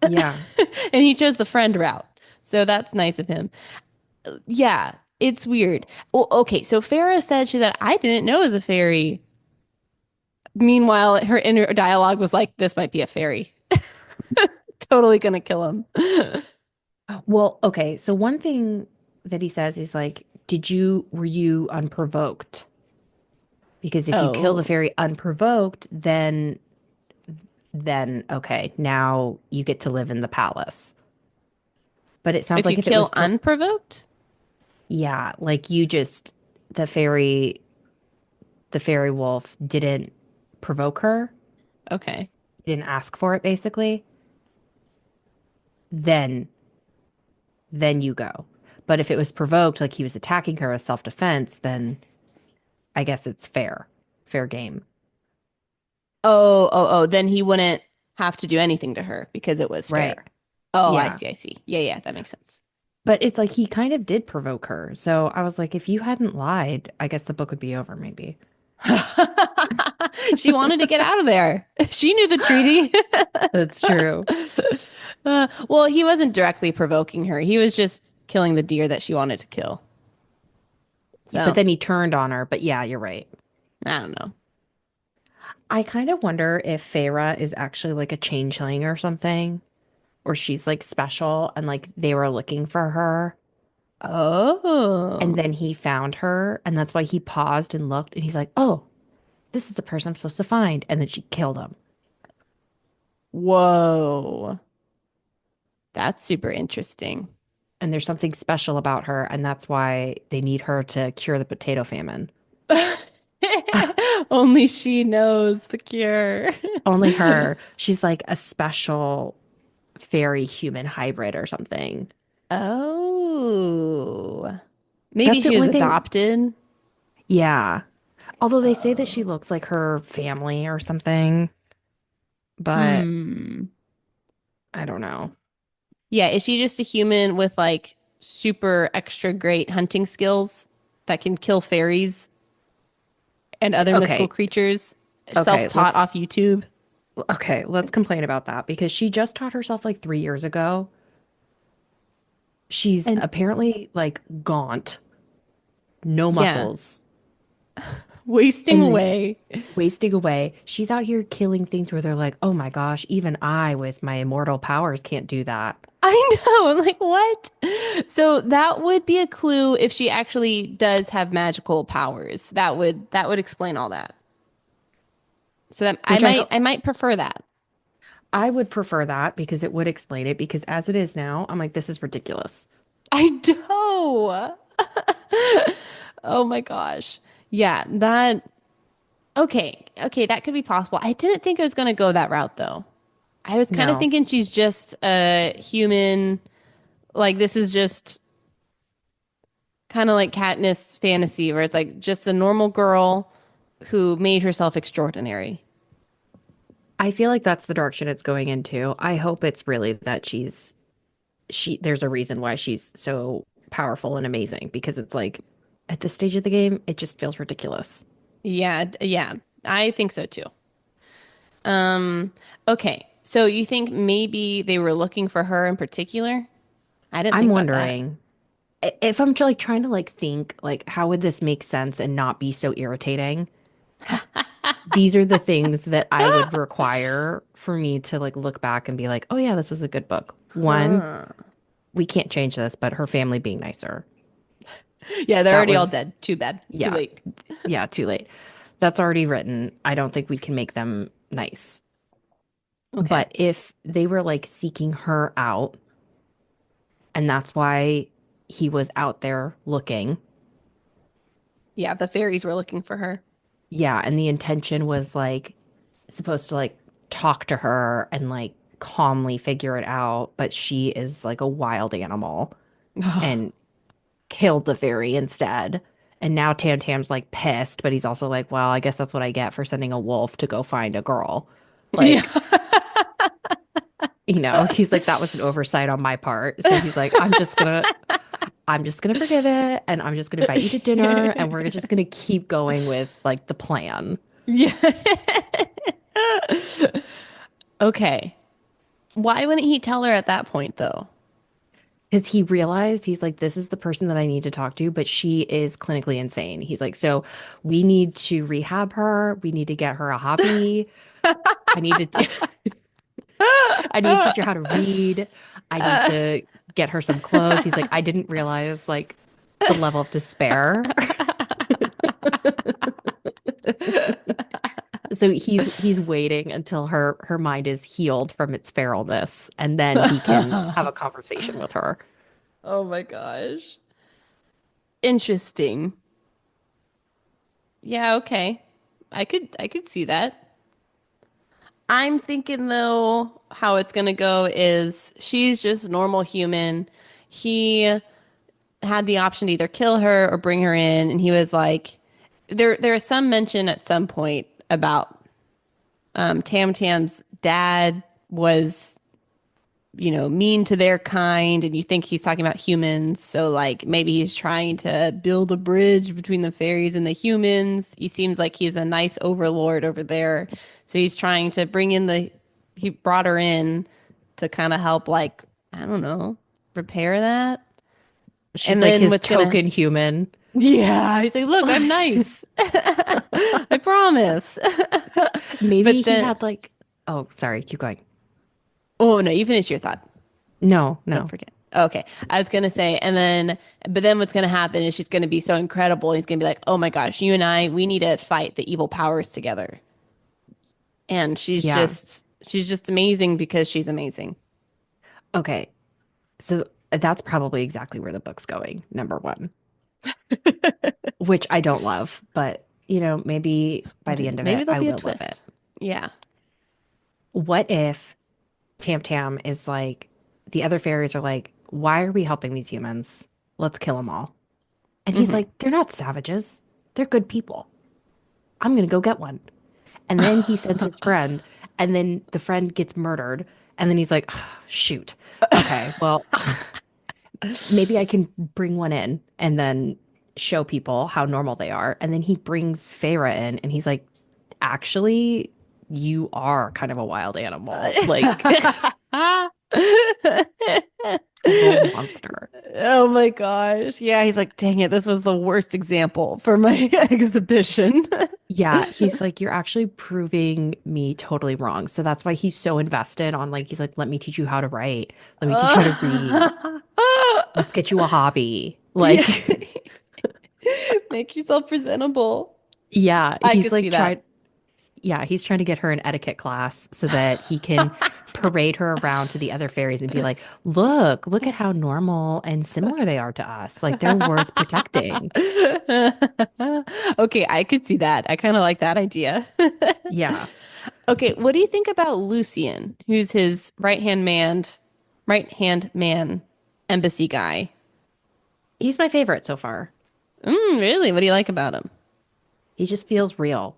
Yeah. And he chose the friend route. So that's nice of him. Yeah, it's weird. Well, okay, so Farah said she said I didn't know it was a fairy. Meanwhile, her inner dialogue was like, this might be a fairy. Totally gonna kill him. Well, okay. So one thing that he says is like, were you unprovoked? Because if you kill the Oh. fairy unprovoked, then okay, now you get to live in the palace. But it sounds If you like if it kill was unprovoked? yeah, like you just the fairy the fairy wolf didn't provoke her, Okay. didn't ask for it basically, then you go. But if it was provoked, like he was attacking her as self-defense, then I guess it's fair. Fair game. Oh. Then he wouldn't have to do anything to her because it was Right. fair. Oh, I Yeah. see. I see. Yeah. That makes sense. But it's like he kind of did provoke her. So I was like, if you hadn't lied, I guess the book would be over, maybe. She wanted to get out of there. She knew the treaty. That's true. Well, he wasn't directly provoking her. He was just killing the deer that she wanted to kill. But So, then he turned on her. But yeah, you're right. I don't know. I kind of wonder if Feyre is actually like a changeling or something, or she's like special and like they were looking for her. And Oh, then he found her, and that's why he paused and looked, and he's like, "Oh, this is the person I'm supposed to find." And then she killed him. whoa. That's super interesting. And there's something special about her, and that's why they need her to cure the potato famine. Only she knows the cure. Only her. She's like a special fairy human hybrid or something. Oh, maybe That's the she was only thing. adopted. Yeah. Although they say that she Oh. looks like her family or something, but Hmm. I don't know. Yeah, is she just a human with like super extra great hunting skills that can kill fairies and other mythical Okay. creatures, Okay. self-taught off YouTube? Let's complain about that because she just taught herself like 3 years ago. She's And apparently like gaunt, no yeah, muscles, wasting and away. wasting away. She's out here killing things where they're like, oh my gosh, even I with my immortal powers can't do that. I know. I'm like, what? So that would be a clue if she actually does have magical powers. That would explain all that. So that I Which I might hope I might prefer that. I would prefer that because it would explain it. Because as it is now, I'm like, this is ridiculous. I do. Oh my gosh. Yeah, that okay. Okay, that could be possible. I didn't think I was going to go that route though. I was kind of No. thinking she's just a human. Like this is just kind of like Katniss fantasy where it's like just a normal girl who made herself extraordinary. I feel like that's the direction it's going into. I hope it's really that there's a reason why she's so powerful and amazing because it's like at this stage of the game, it just feels ridiculous. Yeah. I think so too. Um, okay. So you think maybe they were looking for her in particular? I didn't I'm think about that. wondering if I'm like trying to like think like how would this make sense and not be so irritating? These are the things that I would require for me to like look back and be like, "Oh yeah, this was a good book." One, Huh. we can't change this, but her family being nicer. Yeah, they're That already all was dead. Too bad. Too yeah, late. yeah, too late. That's already written. I don't think we can make them nice. Okay. But if they were like seeking her out, and that's why he was out there looking, Yeah, the fairies were looking for her. yeah, and the intention was like supposed to like talk to her and like calmly figure it out, but she is like a wild animal and killed the fairy instead. And now Tam Tam's like pissed, but he's also like, well, I guess that's what I get for sending a wolf to go find a girl. Yeah. Like, he's like, that was an oversight on my part. So he's like, I'm just gonna forgive it and I'm just gonna invite you to dinner and we're just gonna keep going with like the plan. Yeah. Okay. Why wouldn't he tell her at that point though? Because he realized he's like, this is the person that I need to talk to, but she is clinically insane. He's like, so we need to rehab her. We need to get her a hobby. I need to I need to teach her how to read. I need to get her some clothes. He's like, I didn't realize like the level of despair. So he's waiting until her mind is healed from its feralness, and then he can have a conversation with her. Oh my gosh. Interesting. Yeah, okay. I could see that. I'm thinking though how it's gonna go is she's just a normal human. He had the option to either kill her or bring her in, and he was like there is some mention at some point about Tam Tam's dad was, mean to their kind, and you think he's talking about humans. So, like, maybe he's trying to build a bridge between the fairies and the humans. He seems like he's a nice overlord over there. So, he's trying to he brought her in to kind of help, like, I don't know, repair that. She's And like then his what's gonna, token human. yeah, he's like, look, I'm nice. I promise. Maybe But he then, had like, oh, sorry, keep going. oh, no, you finish your thought. No, Don't no. forget. Okay. I was going to say, but then what's going to happen is she's going to be so incredible. He's going to be like, oh my gosh, you and I, we need to fight the evil powers together. And Yeah. she's just amazing because she's amazing. Okay. So that's probably exactly where the book's going, number one, which I don't love, but maybe by the end of Maybe it, there'll I be a will love it. twist. Yeah. What if Tam Tam is like, the other fairies are like, why are we helping these humans? Let's kill them all. And he's Hmm. like, they're not savages. They're good people. I'm going to go get one. And then he sends his friend, and then the friend gets murdered. And then he's like, "Ah, shoot. Okay, well, maybe I can bring one in and then show people how normal they are." And then he brings Feyre in, and he's like, actually, you are kind of a wild animal, like total monster. Oh my gosh. Yeah, he's like, dang it, this was the worst example for my exhibition. Yeah, he's like, you're actually proving me totally wrong. So that's why he's so invested on like, he's like, let me teach you how to write. Let me teach you how to read. Let's get you a hobby. Yeah. Like, Make yourself presentable. yeah, I he's could like see that. he's trying to get her an etiquette class so that he can parade her around to the other fairies and be like, look at how normal and similar they are to us. Like, they're worth protecting. Okay, I could see that. I kind of like that idea. Yeah, Okay, what do you think about Lucian, who's his right hand man, embassy guy? he's my favorite so far. Really? What do you like about him? He just feels real.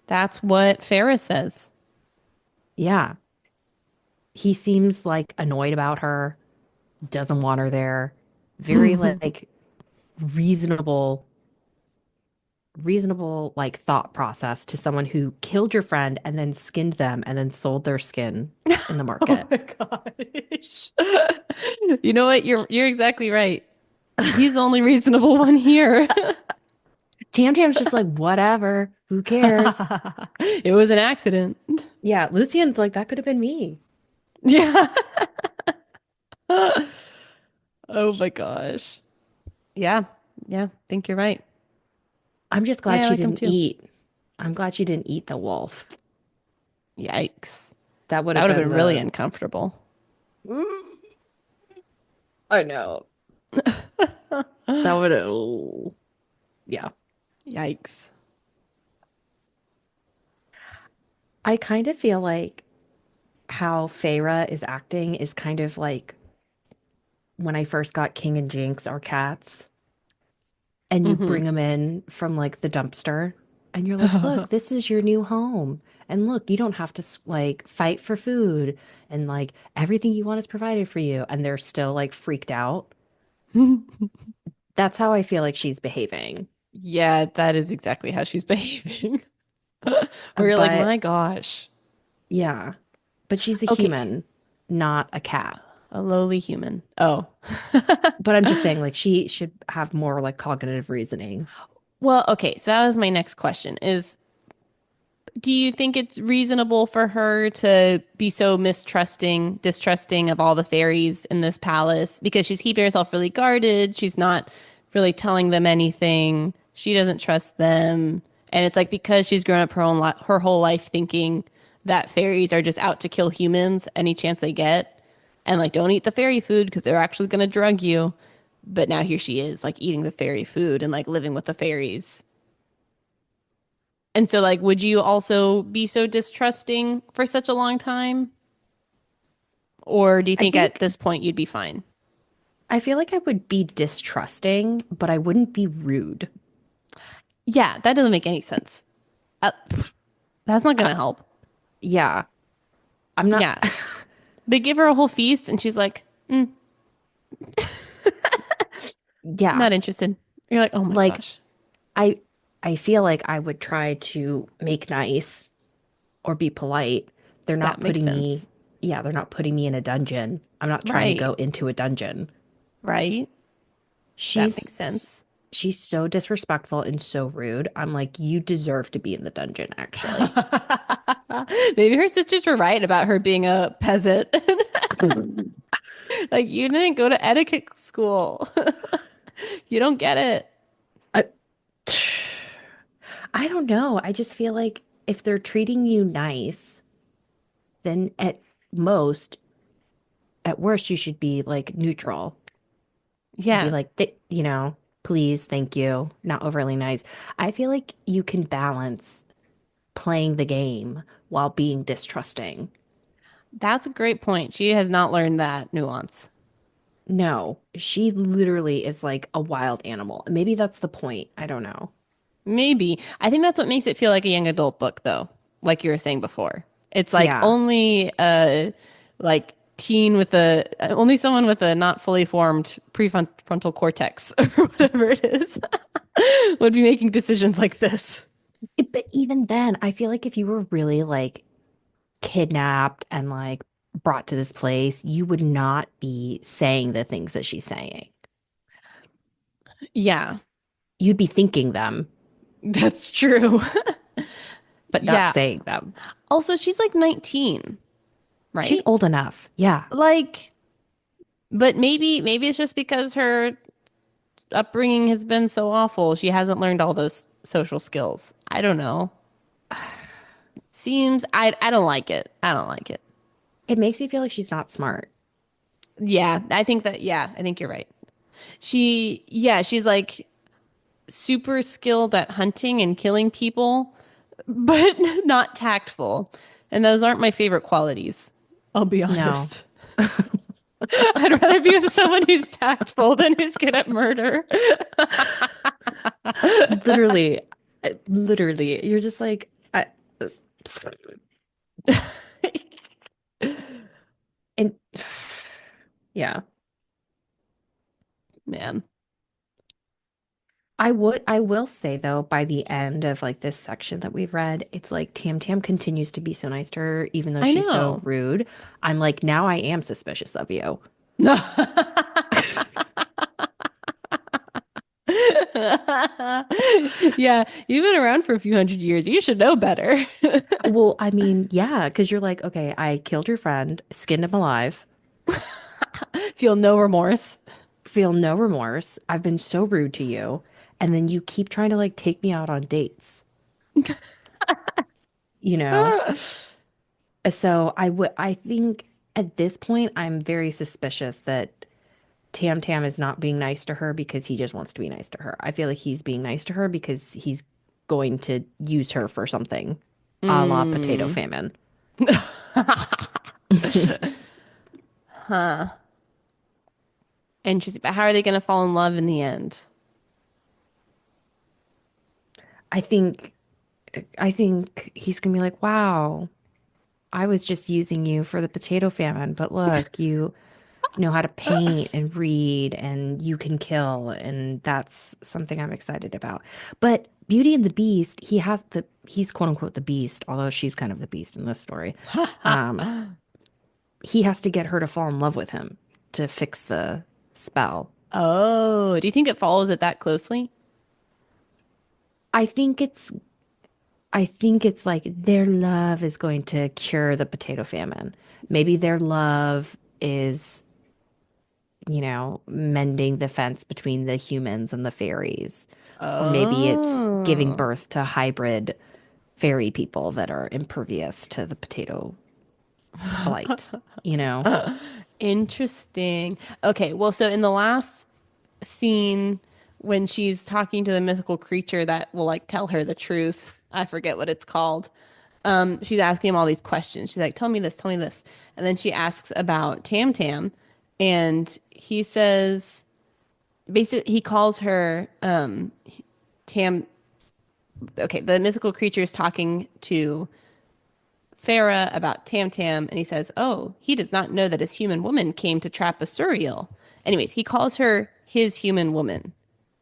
That's what Farrah says. Yeah. He seems like annoyed about her, doesn't want her there. Very like reasonable, reasonable like thought process to someone who killed your friend and then skinned them and then sold their skin in the Oh market. my gosh. You know what? You're exactly right. He's the only reasonable one here. Tam Tam's just like, whatever, who cares? It was an accident. Yeah, Lucian's like, that could have been me. Yeah. Oh my gosh. Yeah. Yeah. Think you're right. I'm just glad Yeah, I she like him didn't too. eat. I'm glad she didn't eat the wolf. Yikes. That would That have would have been been really the. uncomfortable. I know. That would have. Yeah. Yikes. I kind of feel like how Feyre is acting is kind of like when I first got King and Jinx, our cats, and you Hmm. bring them in from like the dumpster, and you're like, look, this is your new home. And look, you don't have to like fight for food, and like everything you want is provided for you. And they're still like freaked out. That's how I feel like she's behaving. Yeah, that is exactly how she's behaving. Where you're like, But my gosh. yeah, but she's a Okay. human, not a cat. A lowly human. Oh. But I'm just saying, like, she should have more like cognitive reasoning. Well, okay, so that was my next question is do you think it's reasonable for her to be so distrusting of all the fairies in this palace because she's keeping herself really guarded, she's not really telling them anything, she doesn't trust them, and it's like because she's grown up her whole life thinking that fairies are just out to kill humans any chance they get, and like don't eat the fairy food because they're actually going to drug you. But now here she is, like eating the fairy food and like living with the fairies. And so, like, would you also be so distrusting for such a long time? Or do you I think at think this point you'd be fine? I feel like I would be distrusting, but I wouldn't be rude. Yeah, that doesn't make any sense. Uh, that's not going Uh, to help. yeah, I'm not. Yeah. They give her a whole feast and she's like, Yeah, not interested. You're like, oh my like gosh, I I feel like I would try to make nice or be polite. They're that not makes putting me, sense. yeah, they're not putting me in a dungeon. I'm not trying to Right. go into a dungeon. Right. That She's makes sense. she's so disrespectful and so rude. I'm like, you deserve to be in the dungeon, actually. Maybe her sisters were right about her being a peasant. Like, you didn't go to etiquette school. You don't get it. I, I don't know. I just feel like if they're treating you nice, then most, at worst, you should be like neutral. Be Yeah. like, please, thank you, not overly nice. I feel like you can balance playing the game while being distrusting. That's a great point. She has not learned that nuance. No, she literally is like a wild animal. Maybe that's the point. I don't know. Maybe. I think that's what makes it feel like a young adult book, though, like you were saying before. It's like Yeah. only like teen with a only someone with a not fully formed prefrontal cortex or whatever it is would be making decisions like this. But even then, I feel like if you were really like kidnapped and like brought to this place, you would not be saying the things that she's saying. Yeah, You'd be thinking them, that's true. but not Yeah. saying them. Also, she's like 19, She's right? old enough. Yeah. Like, but maybe it's just because her upbringing has been so awful. She hasn't learned all those social skills. I don't know. Seems I don't like it. I don't like it. It makes me feel like she's not smart. Yeah, I think you're right. She's like super skilled at hunting and killing people, but not tactful. And those aren't my favorite qualities. I'll be No. honest. I'd rather be with someone who's tactful than who's good at murder. Literally, literally, you're just like, and yeah, Man, I will say though, by the end of like this section that we've read, it's like Tam Tam continues to be so nice to her, even though I she's so know. rude. I'm like, now I am suspicious of you. Yeah, you've been around for a few hundred years. You should know better. Well, I mean, yeah, because you're like, okay, I killed your friend, skinned him alive, Feel no remorse. feel no remorse. I've been so rude to you. And then you keep trying to like take me out on dates, you know? So I think at this point, I'm very suspicious that Tam Tam is not being nice to her because he just wants to be nice to her. I feel like he's being nice to her because he's going to use her for something, a la potato Mm. famine. Huh. Interesting. But how are they going to fall in love in the end? I think I think he's gonna be like, wow, I was just using you for the potato famine, but look, you know how to paint and read and you can kill, and that's something I'm excited about. But Beauty and the Beast, he's quote unquote the beast, although she's kind of the beast in this story. Um, he has to get her to fall in love with him to fix the spell. Oh, do you think it follows it that closely? I think it's I think it's like their love is going to cure the potato famine. Maybe their love is, mending the fence between the humans and the fairies. Or maybe it's giving Oh. birth to hybrid fairy people that are impervious to the potato blight, you know? Interesting. Okay, well, so in the last scene when she's talking to the mythical creature that will like tell her the truth, I forget what it's called. She's asking him all these questions. She's like, "Tell me this, tell me this," and then she asks about Tam Tam, and he says, basically, he calls her Tam. Okay, the mythical creature is talking to Feyre about Tam Tam, and he says, "Oh, he does not know that his human woman came to trap a Suriel." Anyways, he calls her his human woman.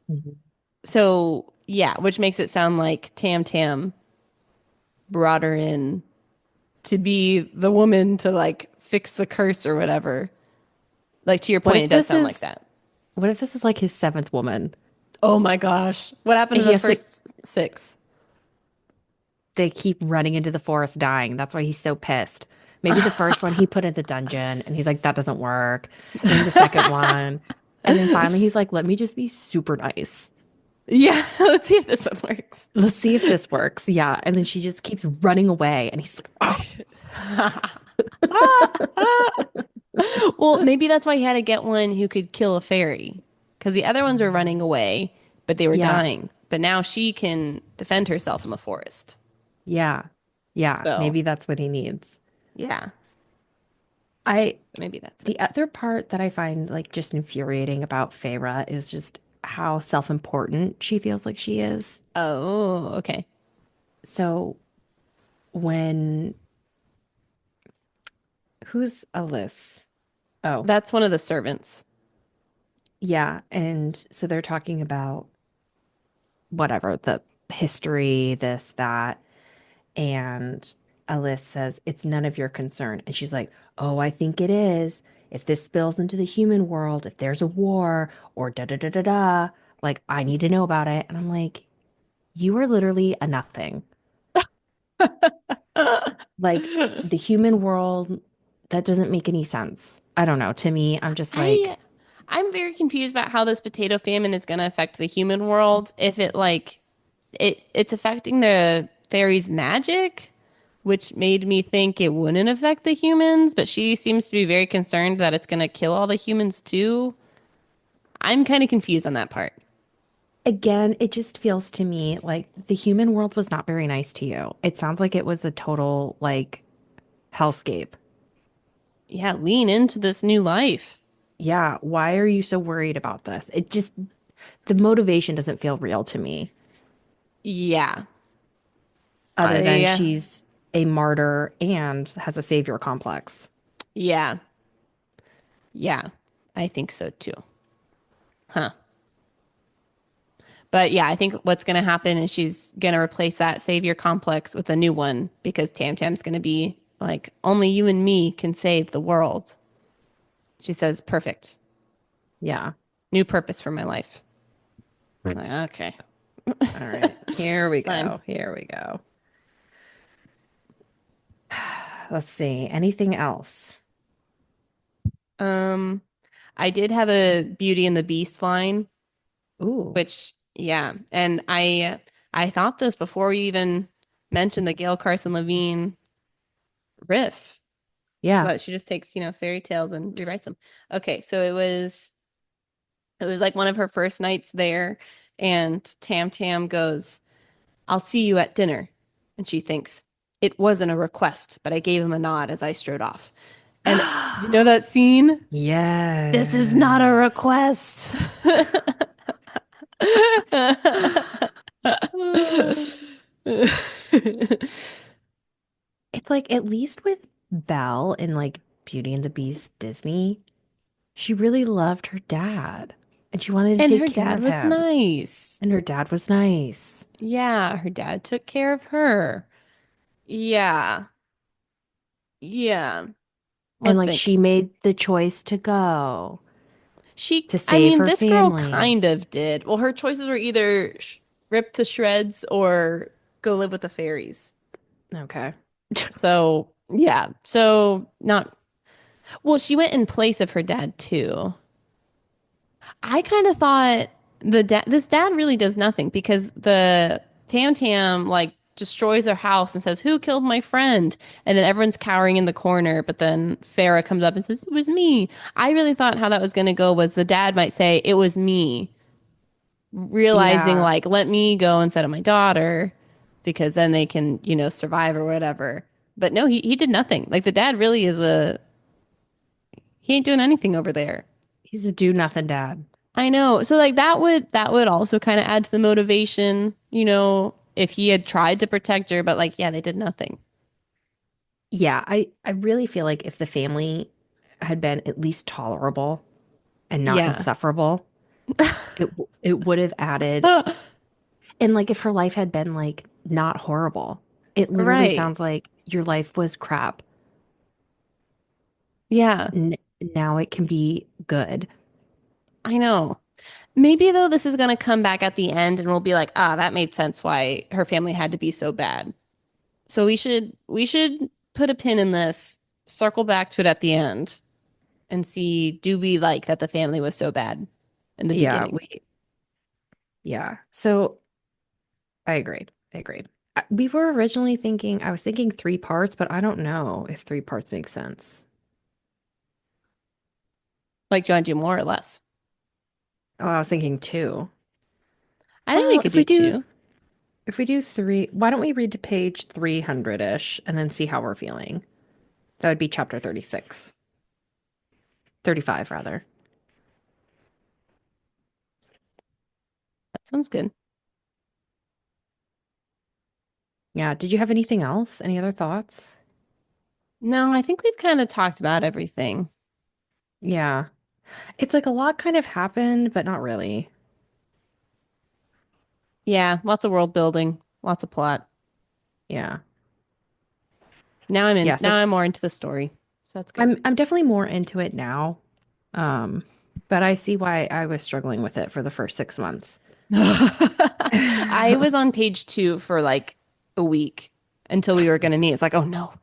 Mhm. So yeah, which makes it sound like Tam Tam brought her in to be the woman to like fix the curse or whatever. Like to your What point, if it does this sound like is that. what if this is like his seventh woman? Oh my gosh. What happened to He the has to first six? They keep running into the forest dying. That's why he's so pissed. Maybe the first one he put in the dungeon and he's like, that doesn't work. And then the second one. And then finally he's like, let me just be super nice. Yeah, let's see if this one works. Let's see if this works. Yeah. And then she just keeps running away. And he's like, oh, Well, maybe that's why he had to get one who could kill a fairy. Because the other ones were running away, but they were yeah, dying. But now she can defend herself in the forest. yeah, yeah. So, Maybe that's what he needs. yeah, I, maybe that's it. the other part that I find like just infuriating about Feyre is just how self-important she feels like she is. Oh, okay. So when, who's Alice? Oh, That's one of the servants. yeah. And so they're talking about whatever, the history, this, that. And Alice says, it's none of your concern. And she's like, oh, I think it is. If this spills into the human world, if there's a war or da da da da da, like, I need to know about it. And I'm like, you are literally a nothing. Like, the human world, that doesn't make any sense. I don't know. To me, I'm just I like, I'm very confused about how this potato famine is going to affect the human world. If it like it's affecting the fairies' magic, which made me think it wouldn't affect the humans, but she seems to be very concerned that it's going to kill all the humans too. I'm kind of confused on that part. again, it just feels to me like the human world was not very nice to you. It sounds like it was a total like hellscape. Yeah, lean into this new life. Yeah, why are you so worried about this? It just, the motivation doesn't feel real to me, Yeah. other than I she's a martyr and has a savior complex. yeah. Yeah. I think so too. Huh. But yeah, I think what's going to happen is she's going to replace that savior complex with a new one because Tam Tam's going to be like, only you and me can save the world. She says, perfect. Yeah. New purpose for my life. I'm like, okay, All right. Here we fine. go. Here we go. Let's see. Anything else? Um, I did have a Beauty and the Beast line, Ooh. which, yeah. And I thought this before you even mentioned the Gail Carson Levine riff, Yeah. but she just takes, fairy tales and rewrites them. Okay, so it was like one of her first nights there, and Tam Tam goes, "I'll see you at dinner." And she thinks, it wasn't a request, but I gave him a nod as I strode off. And do you know that scene? This is not a Yes. request. It's like at least with Belle in like Beauty and the Beast Disney, she really loved her dad and she wanted to And take her care dad of was him. nice. And her dad was nice. Yeah, her dad took care of her. Yeah. Yeah. And Let's like think. she made the choice to go to I save mean, her this girl family. kind of did. Well, her choices were either ripped to shreds or go live with the fairies. Okay. So, yeah. So, not, well, she went in place of her dad too. I kind of thought this dad really does nothing because the Tam Tam like destroys their house and says, "Who killed my friend?" And then everyone's cowering in the corner. But then Farah comes up and says, "It was me." I really thought how that was going to go was the dad might say, "It was me," realizing Yeah. like, "Let me go instead of my daughter," because then they can, survive or whatever. But no, he did nothing. Like the dad really is he ain't doing anything over there. He's a do nothing dad. I know. So like that would also kind of add to the motivation, if he had tried to protect her, but like yeah, they did nothing. Yeah, I really feel like if the family had been at least tolerable and not Yeah. insufferable, it would have added. And like if her life had been like not horrible, it literally Right. sounds like your life was crap. Yeah. N Now it can be good. I know. Maybe though this is going to come back at the end and we'll be like, "Ah, that made sense why her family had to be so bad." So we should put a pin in this, circle back to it at the end and see do we like that the family was so bad in the Yeah, beginning. yeah. So I agree. I agree. We were originally thinking, I was thinking three parts, but I don't know if three parts make sense. Like do you want to do more or less? Oh, I was thinking two. I think we Well, could do two. if we do three, why don't we read to page 300-ish and then see how we're feeling? That would be chapter 36. 35 rather. That sounds good. Yeah. Did you have anything else? Any other thoughts? No, I think we've kind of talked about everything. Yeah. It's like a lot kind of happened, but not really. Yeah, lots of world building, lots of plot. Yeah. Now I'm in. Yeah. Now So I'm more into the story. So that's good. I'm definitely more into it now. Um, but I see why I was struggling with it for the first 6 months. I was on page two for like a week until we were going to meet. It's like, oh no,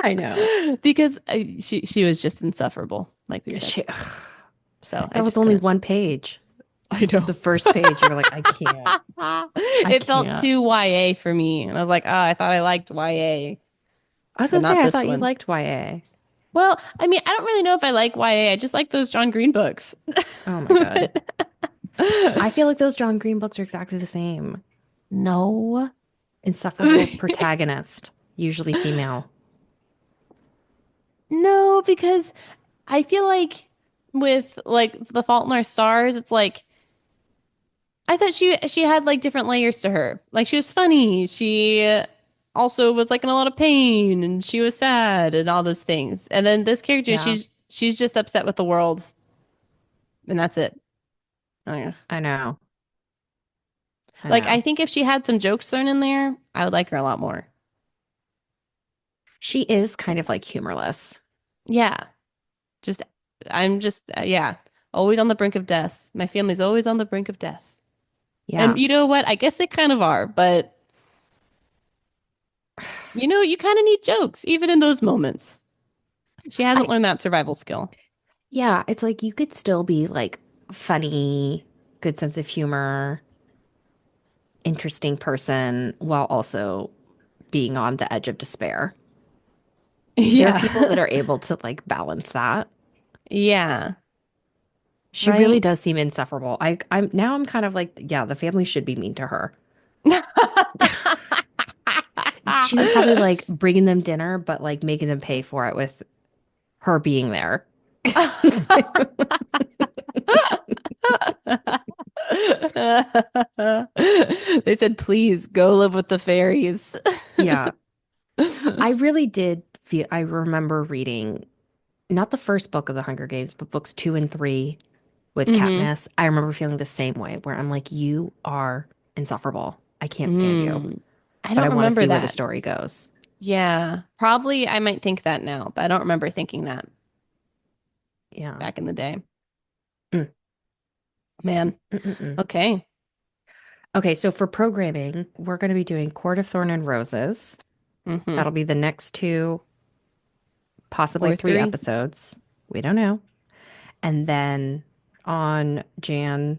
I know. because she was just insufferable, like we said. She, So I that was just only couldn't. one page. I know. The first page, you were like, I can't. I It felt can't. too YA for me, and I was like, oh, I thought I liked YA, I was but gonna say, not I this thought you one. liked YA. Well, I mean, I don't really know if I like YA. I just like those John Green books. Oh my God. I feel like those John Green books are exactly the same. No. Insufferable protagonist, usually female. No, because I feel like with like The Fault in Our Stars, it's like I thought she had like different layers to her. Like she was funny. She also was like in a lot of pain and she was sad and all those things. And then this character, Yeah, she's just upset with the world and that's it. Like I know. I like, I know. think if she had some jokes thrown in there, I would like her a lot more. She is kind of like humorless. Yeah. Just I'm just yeah, always on the brink of death. My family's always on the brink of death. And Yeah. you know what? I guess they kind of are, but you kind of need jokes even in those moments. She hasn't I learned that survival skill. yeah, it's like you could still be like funny, good sense of humor, interesting person while also being on the edge of despair. There are people that Yeah. are able to like balance that. Yeah. She really Right? does seem insufferable. I'm kind of like, yeah, the family should be mean to her. She was probably like bringing them dinner, but like making them pay for it with her being there. They said, please go live with the fairies. Yeah, I really did feel, I remember reading not the first book of the Hunger Games, but books two and three with Hmm. Katniss. I remember feeling the same way where I'm like, you are insufferable. I can't stand you, Mm. I but I don't want to remember see where the that. story goes. Yeah, probably I might think that now, but I don't remember thinking that Yeah. back in the day. Mm. Man, Mm-mm-mm. okay. Okay, so for programming, we're going to be doing Court of Thorn and Roses. Mm-hmm. That'll be the next two, possibly Or three three. episodes. We don't know. And then on Jan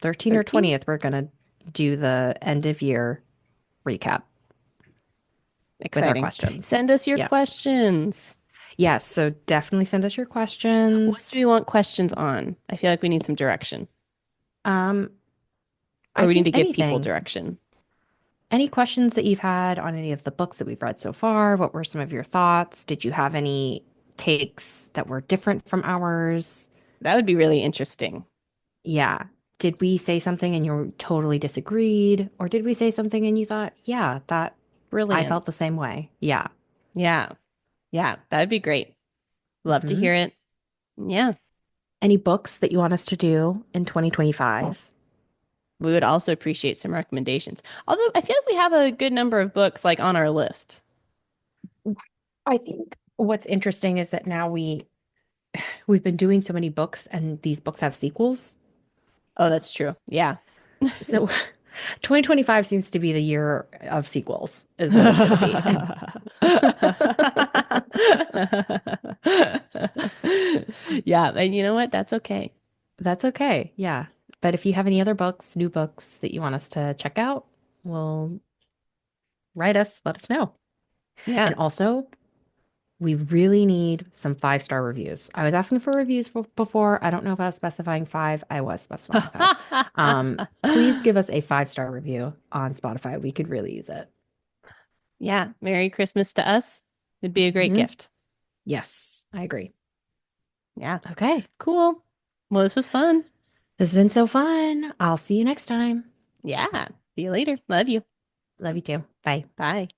13 or 13? 20th, we're going to do the end of year recap with our Exciting. questions. Send us your Yeah. questions. Yes, so definitely send us your What do we questions. want questions on? I feel like we need some direction, Um, or I we need think to give people anything. direction. Any questions that you've had on any of the books that we've read so far? What were some of your thoughts? Did you have any takes that were different from ours? That would be really interesting. Yeah. Did we say something and you totally disagreed? Or did we say something and you thought, yeah, that I Brilliant. felt the same way? Yeah. Yeah. Yeah, that would be great. Love to Hmm. hear it. Yeah. Any books that you want us to do in 2025? We would also appreciate some recommendations. Although I feel like we have a good number of books like on our list. I think what's interesting is that now we've been doing so many books and these books have sequels. Oh, that's true. Yeah. So 2025 seems to be the year of sequels, is what it's going to be. And Yeah, and you know what? That's okay. that's okay. Yeah. But if you have any other books, new books that you want us to check out, well, write us, let us know. Yeah. And also, we really need some 5-star reviews. I was asking for reviews before. I don't know if I was specifying five. I was specifying five. Please give us a 5-star review on Spotify. We could really use it. Yeah. Merry Christmas to us. It'd be a great Mhm. gift. Yes, I agree. Yeah. Okay. Cool. Well, this was fun. This has been so fun. I'll see you next time. Yeah. See you later. Love you. Love you too. Bye. Bye.